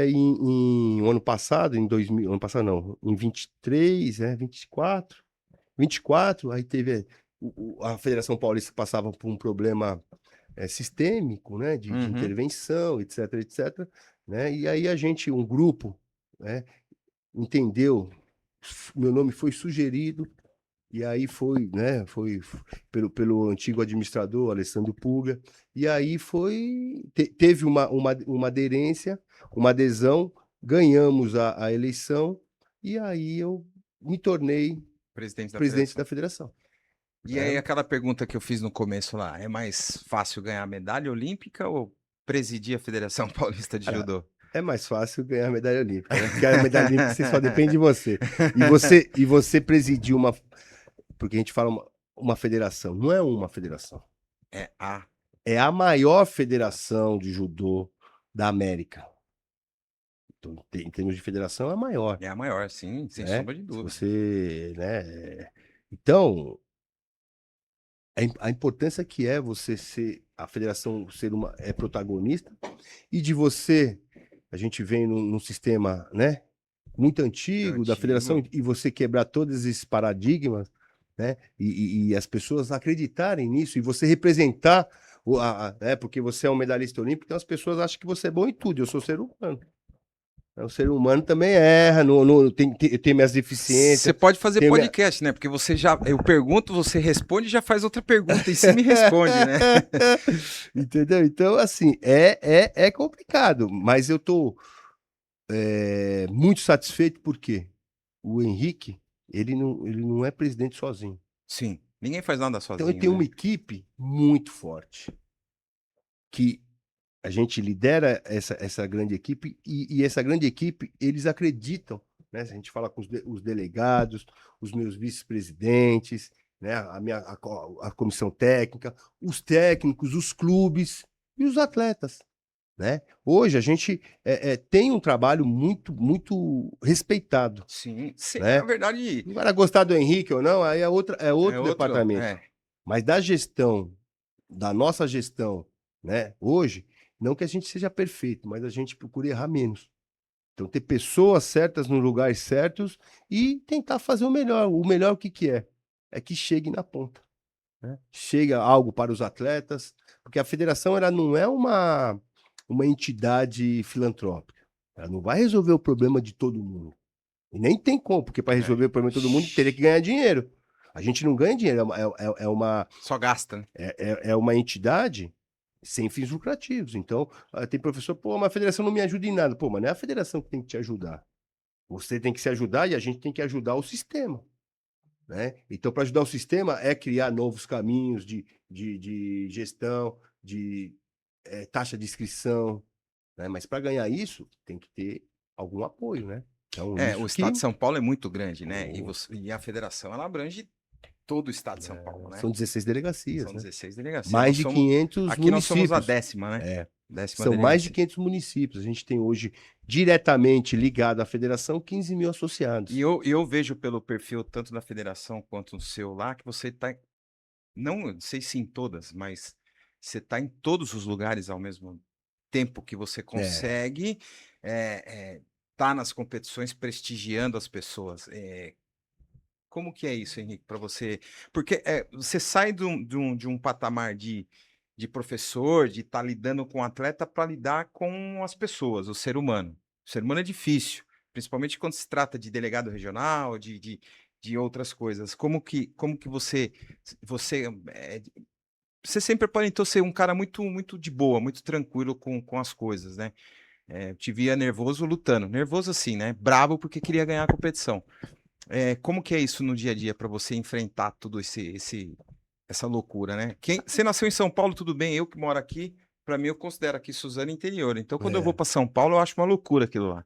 em ano passado, ano passado não, em 23, 24, aí teve a Federação Paulista passava por um problema sistêmico, né, de Uhum. intervenção, etc, etc, né, e aí um grupo, né, entendeu, meu nome foi sugerido, e aí foi pelo antigo administrador, Alessandro Puga, e aí teve uma aderência, uma adesão, ganhamos a eleição, e aí eu me tornei Presidente da presidente federação. da federação. E aí, Né? aquela pergunta que eu fiz no começo lá, é mais fácil ganhar medalha olímpica ou presidir a Federação Paulista de Cara, Judô? é mais fácil ganhar a medalha olímpica, né? Porque a medalha olímpica você só depende de você. E você presidir porque a gente fala uma federação, não é uma federação. É a. É a maior federação de judô da América. Então, em termos de federação, é a maior, É a maior, sim, sem né? sombra de Se dúvida. você, né? Então, a importância que é você a federação ser protagonista e de você, a gente vem num sistema, né? Muito antigo da federação Antigo. e você quebrar todos esses paradigmas, né? E as pessoas acreditarem nisso e você representar porque você é um medalhista olímpico, então as pessoas acham que você é bom em tudo. Eu sou ser humano. O ser humano também erra, tem minhas Você deficiências, pode fazer tem minha... podcast, né? Porque você já. Eu pergunto, você responde e já faz outra pergunta e se me responde, né? Entendeu? Então, assim, é complicado, mas eu tô muito satisfeito porque o Henrique, ele não é presidente sozinho. Sim. Ninguém faz nada Então, ele sozinho, tem uma né? equipe muito forte, que a gente lidera essa grande equipe e essa grande equipe, eles acreditam, né? Se a gente fala com os delegados, os meus vice-presidentes, né? A comissão técnica, os técnicos, os clubes e os atletas. né? Hoje a gente tem um trabalho muito, muito respeitado, Sim, sim, na né? verdade, Agora, gostar do Henrique ou não, aí é é outro outro, departamento. Mas da gestão, da nossa gestão, né? Hoje, não que a gente seja perfeito, mas a gente procura errar menos. Então, ter pessoas certas nos lugares certos e tentar fazer o melhor. O melhor o que que é? É que chegue na ponta, né? Chega algo para os atletas, porque a federação ela não é uma entidade filantrópica. Ela não vai resolver o problema de todo mundo. E nem tem como, porque para é, resolver o problema de todo mundo teria que ganhar dinheiro. A gente não ganha dinheiro, só gasta, né? é uma entidade sem fins lucrativos. Então, tem professor, pô, mas a federação não me ajuda em nada. Pô, mas não é a federação que tem que te ajudar. Você tem que se ajudar e a gente tem que ajudar o sistema, né? Então, para ajudar o sistema é criar novos caminhos de gestão, de taxa de inscrição, né? Mas para ganhar isso, tem que ter algum apoio, né? Então, É, o isso estado de que São Paulo é muito grande, né? E, pô, e a federação, ela abrange todo o estado de São Paulo, né? são 16 delegacias, São né? 16 delegacias. Mais Nós de somos, 500 aqui nós somos a municípios. 10ª, né? É, 10ª são mais de delegacia. 500 municípios. A gente tem hoje, diretamente ligado à federação, 15 mil E associados. eu vejo pelo perfil tanto da federação quanto no seu lá, que você tá, não sei se em todas, mas você tá em todos os lugares ao mesmo tempo que você É, consegue, tá nas competições prestigiando as pessoas. Como que é isso, Henrique, para você? Porque você sai de um patamar de professor, de estar lidando com o atleta para lidar com as pessoas, o ser humano. O ser humano é difícil, principalmente quando se trata de delegado regional, de outras coisas. Como que você sempre aparentou ser um cara muito, muito de boa, muito tranquilo com as coisas, né? Eu te via nervoso lutando. Nervoso assim, né? Brabo porque queria ganhar a competição. Como que é isso no dia a dia para você enfrentar tudo essa loucura, né? Você nasceu em São Paulo, tudo bem, eu que moro aqui, para mim eu considero aqui Suzano interior. Então, quando eu vou é. para São Paulo, eu acho uma loucura aquilo lá.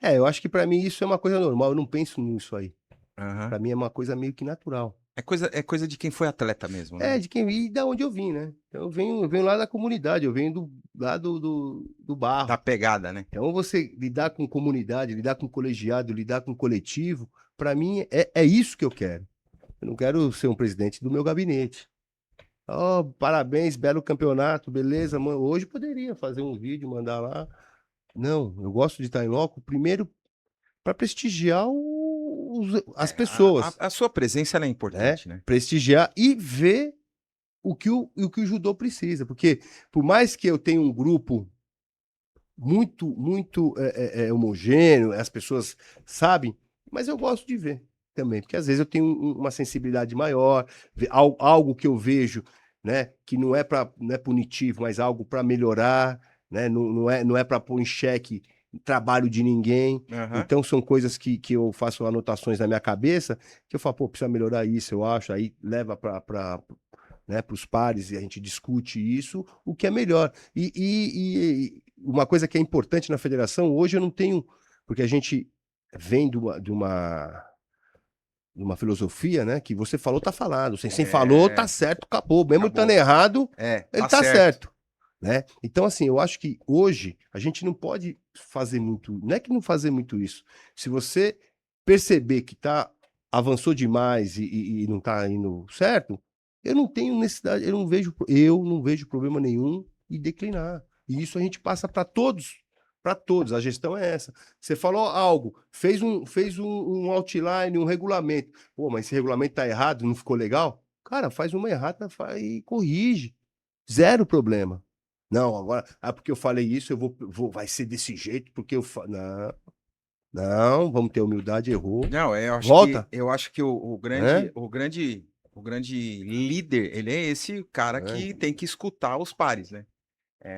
Eu acho que para mim isso é uma coisa normal. Eu não penso nisso aí. Aham. Para mim é uma coisa meio que natural. É coisa de quem foi atleta mesmo, né? De quem e da onde eu vim, né? Então, eu venho lá da comunidade, eu venho lá do Da barro. pegada, né? Então, você lidar com comunidade, lidar com colegiado, lidar com coletivo, para mim é isso que eu quero. Eu não quero ser um presidente do meu gabinete. Oh, parabéns, belo campeonato, beleza, mano. Hoje poderia fazer um vídeo, mandar lá. Não, eu gosto de estar em loco, primeiro para prestigiar as pessoas, A sua presença ela é né? importante, né? Prestigiar e ver o que o judô precisa. Porque por mais que eu tenha um grupo muito, muito homogêneo, as pessoas sabem, mas eu gosto de ver também, porque às vezes eu tenho uma sensibilidade maior, algo que eu vejo, né, que não é punitivo, mas algo para melhorar, né, não é para pôr em xeque o trabalho de ninguém. Aham. Então são coisas que eu faço anotações na minha cabeça, que eu falo, pô, precisa melhorar isso, eu acho, aí leva para né, para os pares e a gente discute isso, o que é melhor. E uma coisa que é importante na federação, hoje eu não tenho, porque a gente vem de uma filosofia, né, que você falou, tá falado. Sem falou, tá É, certo, acabou. Mesmo ele estando acabou. errado, ele Tá tá certo. certo. Né? Então, assim, eu acho que hoje a gente não pode fazer muito, não é que não fazer muito isso. Se você perceber que avançou demais e não está indo certo, eu não tenho necessidade, eu não vejo problema nenhum em declinar. E isso a gente passa para todos, para todos. A gestão é essa. Você falou algo, fez um outline, um regulamento. Pô, mas esse regulamento está errado, não ficou legal? Cara, faz uma errata e corrige. Zero problema. Não, agora, porque eu falei isso, vai ser desse jeito, porque não, não, vamos ter humildade, errou. Não, eu acho que Volta, eu acho que o grande né? o grande o grande líder, ele é esse cara Né? que tem que escutar os pares, né?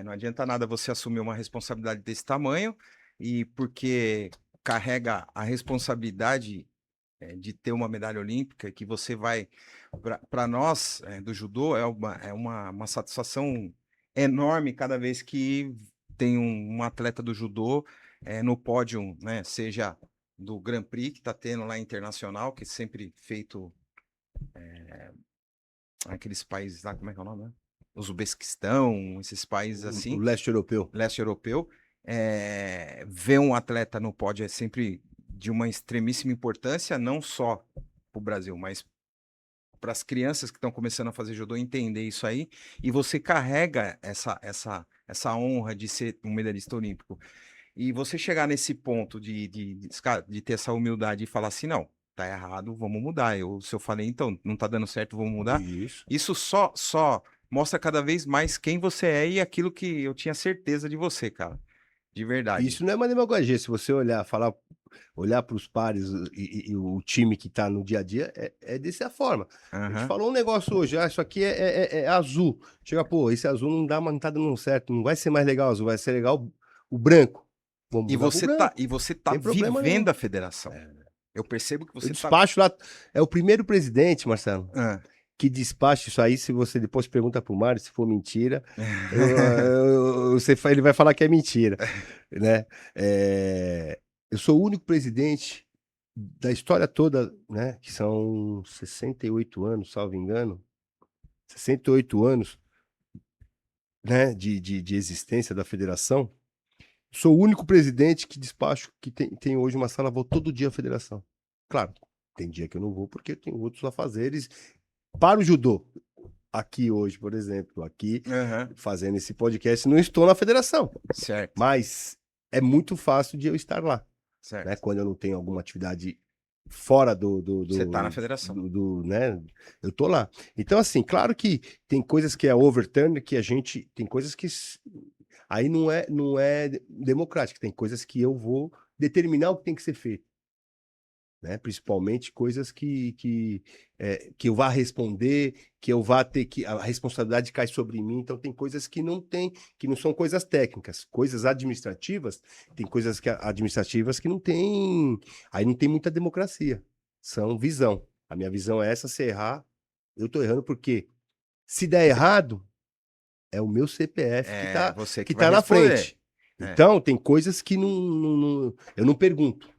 Não adianta nada você assumir uma responsabilidade desse tamanho e porque carrega a responsabilidade de ter uma medalha olímpica que você vai para nós do judô é uma satisfação enorme cada vez que tem um atleta do judô no pódio, né? Seja do Grand Prix que está tendo lá internacional, que é sempre feito aqueles países lá, como é que é o nome, né? Uzbequistão, esses países O assim, leste europeu. leste europeu, ver um atleta no pódio é sempre de uma extremíssima importância, não só para o Brasil, mas para as crianças que estão começando a fazer judô entender isso aí, e você carrega essa honra de ser um medalhista olímpico. E você chegar nesse ponto de ter essa humildade e falar assim, não, tá errado, vamos mudar. Se eu falei, então, não tá dando certo, vamos mudar. Isso. Isso só mostra cada vez mais quem você é e aquilo que eu tinha certeza de você, cara. De verdade. Isso não é uma demagogia. Se você olhar para os pares e o time que está no dia a dia, é dessa forma. A gente Aham. falou um negócio hoje, isso aqui é azul. Chega, pô, esse azul não tá dando certo, não vai ser mais legal azul, vai ser legal o branco. Vamos E mudar pro você tá, branco, e você tá tem problema nenhum. vivendo a federação. Eu percebo que Eu você tá. despacho lá, é o primeiro presidente, Marcelo, Ah. que despacha isso aí. Se você depois pergunta pro Mário se for mentira, ele vai falar que é mentira, né? Eu sou o único presidente da história toda, né? Que são 68 anos, salvo engano, 68 anos, né? De existência da federação. Sou o único presidente que despacho que tem hoje uma sala, vou todo dia à federação. Claro, tem dia que eu não vou porque eu tenho outros afazeres para o judô. Aqui hoje, por exemplo, aqui Aham. fazendo esse podcast, não estou na federação, Certo, mas é muito fácil de eu estar lá, né? certo. Quando eu não tenho alguma atividade fora Você tá na federação. né? Eu tô lá. Então, assim, claro que tem coisas que é overturn, que a gente tem coisas que aí não é democrático, tem coisas que eu vou determinar o que tem que ser feito, né? Principalmente coisas que eu vá responder, que eu vá ter que a responsabilidade cai sobre mim. Então tem coisas que não são coisas técnicas, coisas administrativas. Tem coisas administrativas que não tem, aí não tem muita democracia. São visão. A minha visão é essa: se errar, eu tô errando porque se der errado, é o meu CPF que É tá você que que vai tá na responder. frente. É, Então tem coisas que eu não pergunto.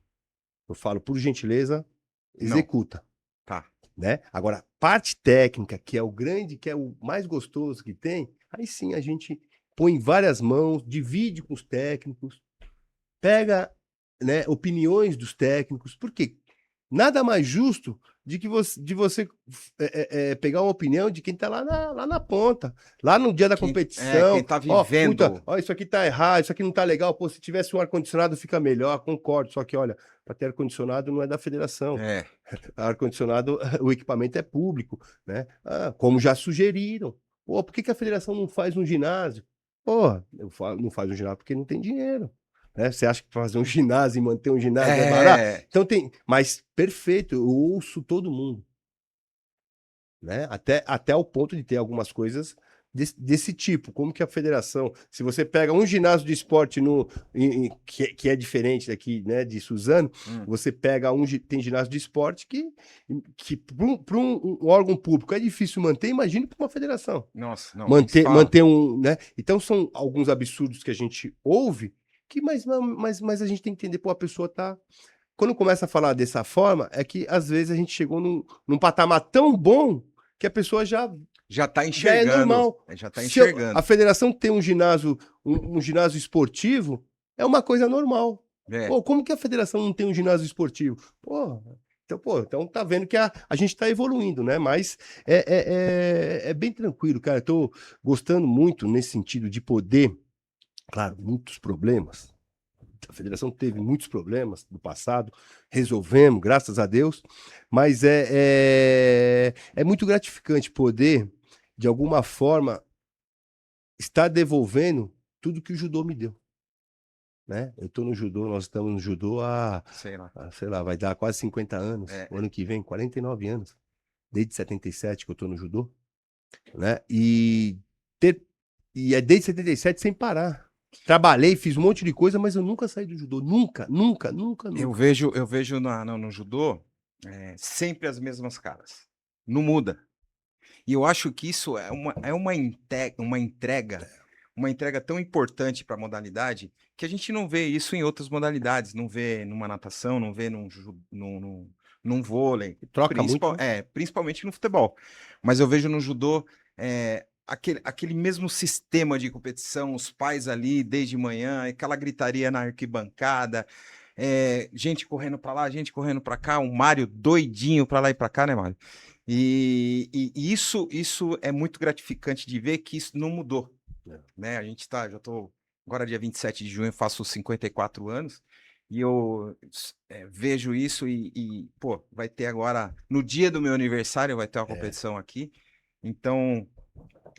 Eu falo, por gentileza, não, executa, tá. né? Agora, parte técnica, que é o grande, que é o mais gostoso que tem, aí sim a gente põe em várias mãos, divide com os técnicos, pega, né, opiniões dos técnicos, porque nada mais justo de você pegar uma opinião de quem está lá na ponta, lá no dia da Quem competição. tá Ó, puta, vivendo. ó, isso aqui tá errado, isso aqui não tá legal. Pô, se tivesse um ar-condicionado fica melhor, concordo. Só que, olha, para ter ar-condicionado não é da federação. É, Ar-condicionado, o equipamento é público, né? Ah, como já sugeriram. Pô, por que a federação não faz um ginásio? Pô, não faz um ginásio porque não tem dinheiro. Né? Você acha que fazer um ginásio e manter um ginásio é barato? é, Então tem, mas perfeito, eu ouço todo mundo, né? Até o ponto de ter algumas coisas desse tipo. Como que a federação, se você pega um ginásio de esporte que é diferente daqui, né, de Suzano, hum, você pega tem ginásio de esporte que para um órgão público é difícil manter, imagine para uma federação. nossa, não, nem se fala. Manter né? Então são alguns absurdos que a gente ouve, mas a gente tem que entender, pô, a pessoa tá. Quando começa a falar dessa forma, é que às vezes a gente chegou num patamar tão bom que a pessoa Já tá já é enxergando, normal. já tá Se a enxergando. federação tem um ginásio esportivo, é uma coisa normal. É, Pô, como que a federação não tem um ginásio esportivo? Então tá vendo que a gente tá evoluindo, né? Mas é bem tranquilo, cara. Eu tô gostando muito nesse sentido de poder, claro, muitos problemas. A federação teve muitos problemas no passado, resolvemos, graças a Deus, mas é muito gratificante poder, de alguma forma, estar devolvendo tudo que o judô me deu, né? Eu estou no judô, nós estamos no judô sei lá. sei lá, vai dar quase 50 anos, É, o ano que vem, 49 anos, desde 77 que eu estou no judô, né? E é desde 77 sem parar. Trabalhei, fiz um monte de coisa, mas eu nunca saí do judô. Nunca, nunca, nunca, eu nunca. vejo, eu vejo no judô sempre as mesmas caras. Não muda. E eu acho que isso uma entrega tão importante para a modalidade que a gente não vê isso em outras modalidades, não vê numa natação, não vê num vôlei, Troca muito, né? principalmente no futebol. Mas eu vejo no judô aquele mesmo sistema de competição, os pais ali desde manhã, aquela gritaria na arquibancada, gente correndo para lá, gente correndo para cá, o Mário doidinho para lá e para cá, né, Mário? E isso é muito gratificante de ver que isso não mudou, né? Já tô agora dia 27 de junho, faço 54 anos, e eu vejo isso pô, vai ter agora, no dia do meu aniversário, vai ter uma competição aqui, então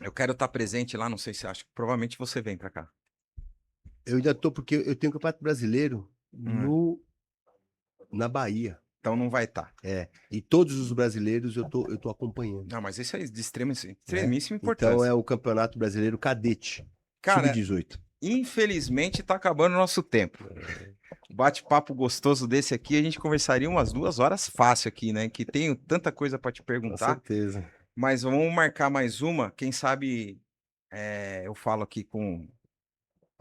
eu quero estar presente lá, não sei se acha, provavelmente você vem para cá. Eu ainda tô, porque eu tenho um campeonato brasileiro na Bahia. Então não vai estar. E todos os brasileiros eu tô acompanhando. Não, mas isso é de extremíssima importância. Então é o Campeonato Brasileiro Cadete, Cara, Sub-18. Infelizmente tá acabando o nosso tempo. Bate-papo gostoso desse aqui, a gente conversaria umas 2 horas fácil aqui, né? Que tenho tanta coisa para te perguntar. Com certeza. Mas vamos marcar mais uma. Quem sabe eu falo aqui com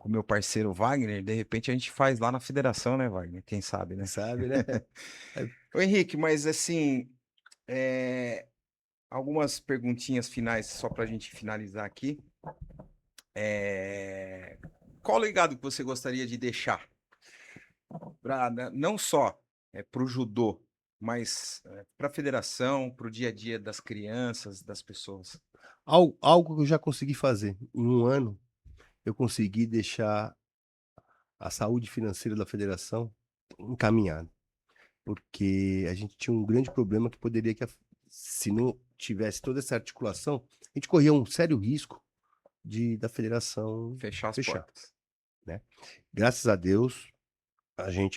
o meu parceiro Wagner, de repente a gente faz lá na federação, né, Wagner? Quem sabe, né? Sabe, né? Ô, Henrique, mas assim, algumas perguntinhas finais só para a gente finalizar aqui. Qual legado que você gostaria de deixar? Não só para o judô, mas para a federação, para o dia a dia das crianças, das pessoas. Algo que eu já consegui fazer. Em um ano, eu consegui deixar a saúde financeira da federação encaminhada. Porque a gente tinha um grande problema que poderia, se não tivesse toda essa articulação, a gente corria um sério risco da federação fechar as portas. Né? Graças a Deus,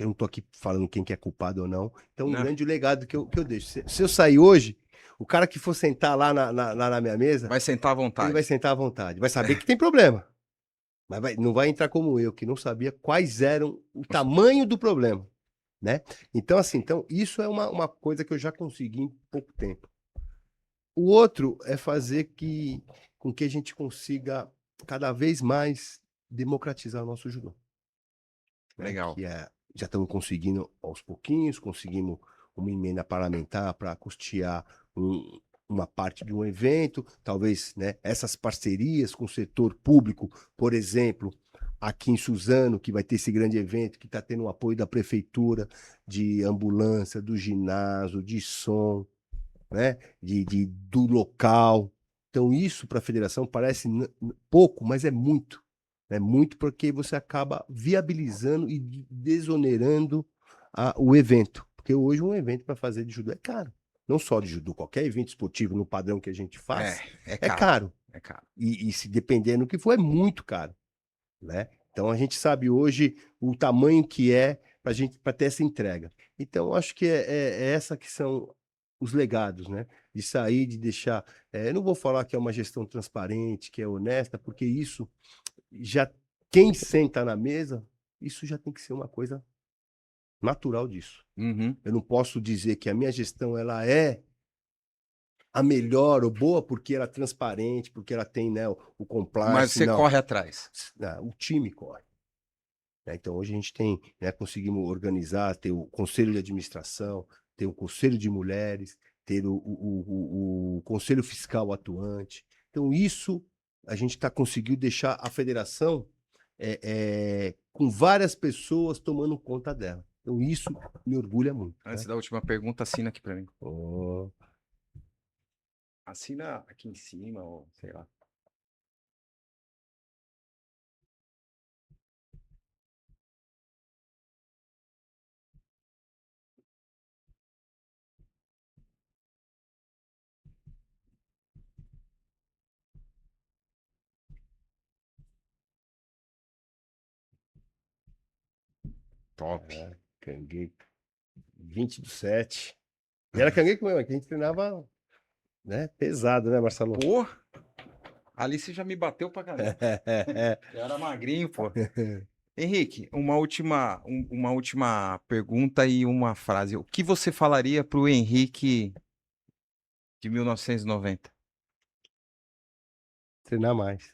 eu não tô aqui falando quem que é culpado ou não. Então, um grande legado que eu deixo. Se eu sair hoje, o cara que for sentar lá na minha mesa... Vai sentar à vontade. Ele vai sentar à vontade. Vai saber que tem problema. Mas não vai entrar como eu, que não sabia quais eram o tamanho do problema. Né? Então, assim, isso é uma coisa que eu já consegui em pouco tempo. O outro é fazer com que a gente consiga cada vez mais democratizar o nosso judô. Legal. Já estamos conseguindo aos pouquinhos, conseguimos uma emenda parlamentar para custear uma parte de um evento, talvez, né, essas parcerias com o setor público, por exemplo, aqui em Suzano, que vai ter esse grande evento, que está tendo o apoio da prefeitura, de ambulância, do ginásio, de som, né, do local. Então, isso para a federação parece pouco, mas é muito. É muito, porque você acaba viabilizando e desonerando o evento. Porque hoje um evento para fazer de judô é caro. Não só de judô, qualquer evento esportivo no padrão que a gente faz é caro. É caro. E se dependendo do que for, é muito caro. Né? Então a gente sabe hoje o tamanho que é para ter essa entrega. Então acho que é essa que são os legados, né? De sair, de deixar. Eu não vou falar que é uma gestão transparente, que é honesta, porque isso quem senta na mesa, isso já tem que ser uma coisa natural disso. Uhum. Eu não posso dizer que a minha gestão ela é a melhor ou boa porque ela é transparente, porque ela tem, né, o compliance. Mas você corre atrás. O time corre. Então hoje a gente tem, né, conseguimos organizar, ter o conselho de administração, ter o conselho de mulheres, ter o conselho fiscal atuante. Então isso a gente conseguiu deixar a federação com várias pessoas tomando conta dela. Então isso me orgulha muito. Antes da última pergunta, assina aqui para mim. Oh. Assina aqui em cima, ou sei lá. Top. Canguei 20/7. E era canguei mesmo, que a gente treinava, né, pesado, né, Marcelo? Pô, ali você já me bateu pra caramba. Eu era magrinho, pô. Henrique, uma última pergunta e uma frase. O que você falaria pro Henrique de 1990? Treinar mais.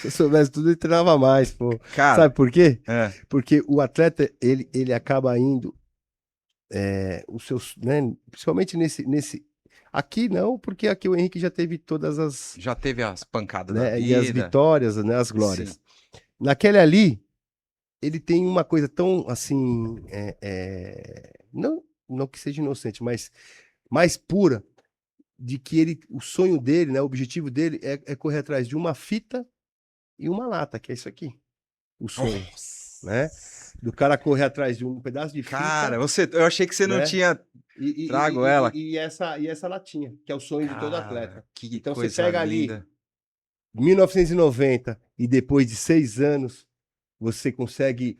Se eu soubesse tudo, ele treinava mais, pô. Cara, sabe por quê? Porque o atleta, ele acaba indo, os seus, né, principalmente Aqui não, porque aqui o Henrique já teve todas as, Já teve as pancadas da né, e as vida. vitórias, né, as glórias. Sim. Naquele ali, ele tem uma coisa tão assim, não que seja inocente, mas mais pura, de que o sonho dele, né, o objetivo dele é correr atrás de uma fita e uma lata, que é isso aqui, o sonho, né? Nossa. Do cara correr atrás de um pedaço de Cara, fita, eu achei que você não né? tinha trago ela. E essa latinha, que é o sonho de todo Cara, atleta. que Então você coisa pega ali linda. 1990 e depois de 6 anos, você consegue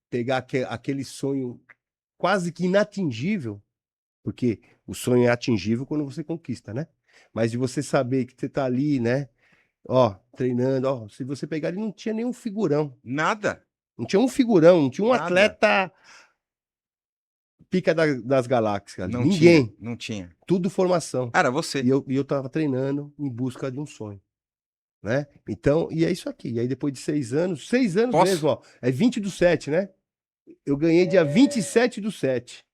pegar aquele sonho quase que inatingível, porque o sonho é atingível quando você conquista, né? Mas de você saber que você tá ali, né? Ó, treinando, ó, se você pegar ele não tinha nenhum figurão, Nada, não tinha um figurão, não tinha um nada. atleta pica das galáxias ali, Não tinha, ninguém, não tinha. tudo formação. Era E você. eu tava treinando em busca de um sonho, né? Então, e é isso aqui. E aí depois de 6 anos, 6 anos Posso? mesmo, ó, é 20/7, né? Eu ganhei dia 27/7.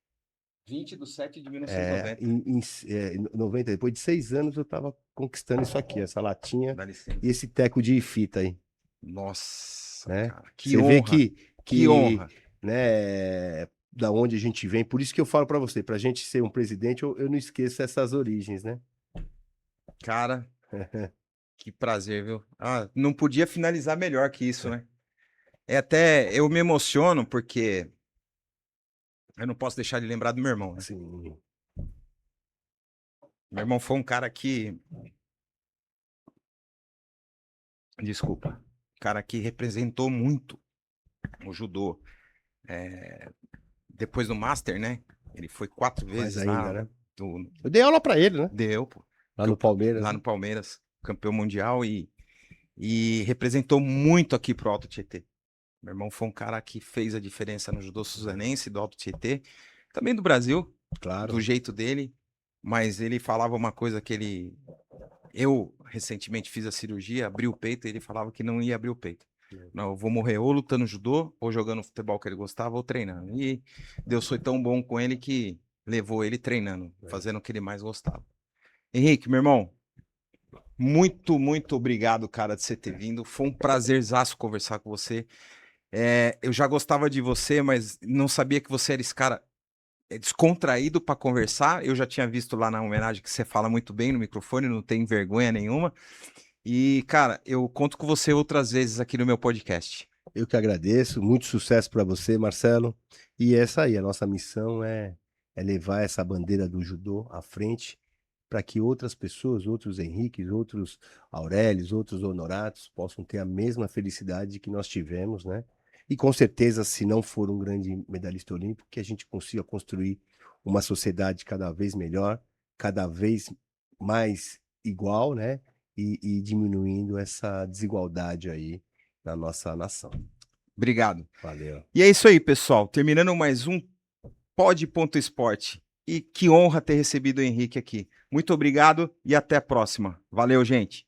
20/7 de É, 1990. em 90, depois de 6 anos, eu tava conquistando isso aqui, essa latinha Dá e licença. esse teco de fita aí, Nossa, né? cara, que Você vê honra, que, que que, honra. né, da onde a gente vem. Por isso que eu falo para você, pra gente ser um presidente, eu não esqueço essas origens, né? Cara, que prazer, viu? Ah, não podia finalizar melhor que isso, né? É até, eu me emociono porque eu não posso deixar de lembrar do meu irmão, né? Sim, Meu irmão foi um cara que, desculpa, um cara que representou muito o judô. Depois do Master, né? Ele foi 4 mais vezes ainda, lá, né? do, Eu dei aula para ele, né? deu, pô, Lá no Palmeiras, lá né? no Palmeiras, campeão mundial e representou muito aqui pro Alto Tietê. Meu irmão foi um cara que fez a diferença no judô suzanense, do Alto Tietê, também do Brasil, do Claro. jeito dele, mas ele falava uma coisa que ele... Eu, recentemente, fiz a cirurgia, abri o peito, e ele falava que não ia abrir o peito. Não, eu vou morrer ou lutando judô, ou jogando futebol que ele gostava, ou treinando. E Deus foi tão bom com ele que levou ele treinando, É. fazendo o que ele mais gostava. Henrique, meu irmão, muito, muito obrigado, cara, de você ter vindo. Foi um prazerzaço conversar com você. Eu já gostava de você, mas não sabia que você era esse cara descontraído para conversar. Eu já tinha visto lá na homenagem que você fala muito bem no microfone, não tem vergonha nenhuma. E, cara, eu conto com você outras vezes aqui no meu podcast. Eu que agradeço, muito sucesso para você, Marcelo. E essa aí, a nossa missão é levar essa bandeira do judô à frente para que outras pessoas, outros Henriques, outros Aurélios, outros Honoratos possam ter a mesma felicidade que nós tivemos, né? E com certeza, se não for um grande medalhista olímpico, que a gente consiga construir uma sociedade cada vez melhor, cada vez mais igual, né? E diminuindo essa desigualdade aí na nossa nação. Obrigado. Valeu. E é isso aí, pessoal. Terminando mais um Pod.esporte. E que honra ter recebido o Henrique aqui. Muito obrigado e até a próxima. Valeu, gente.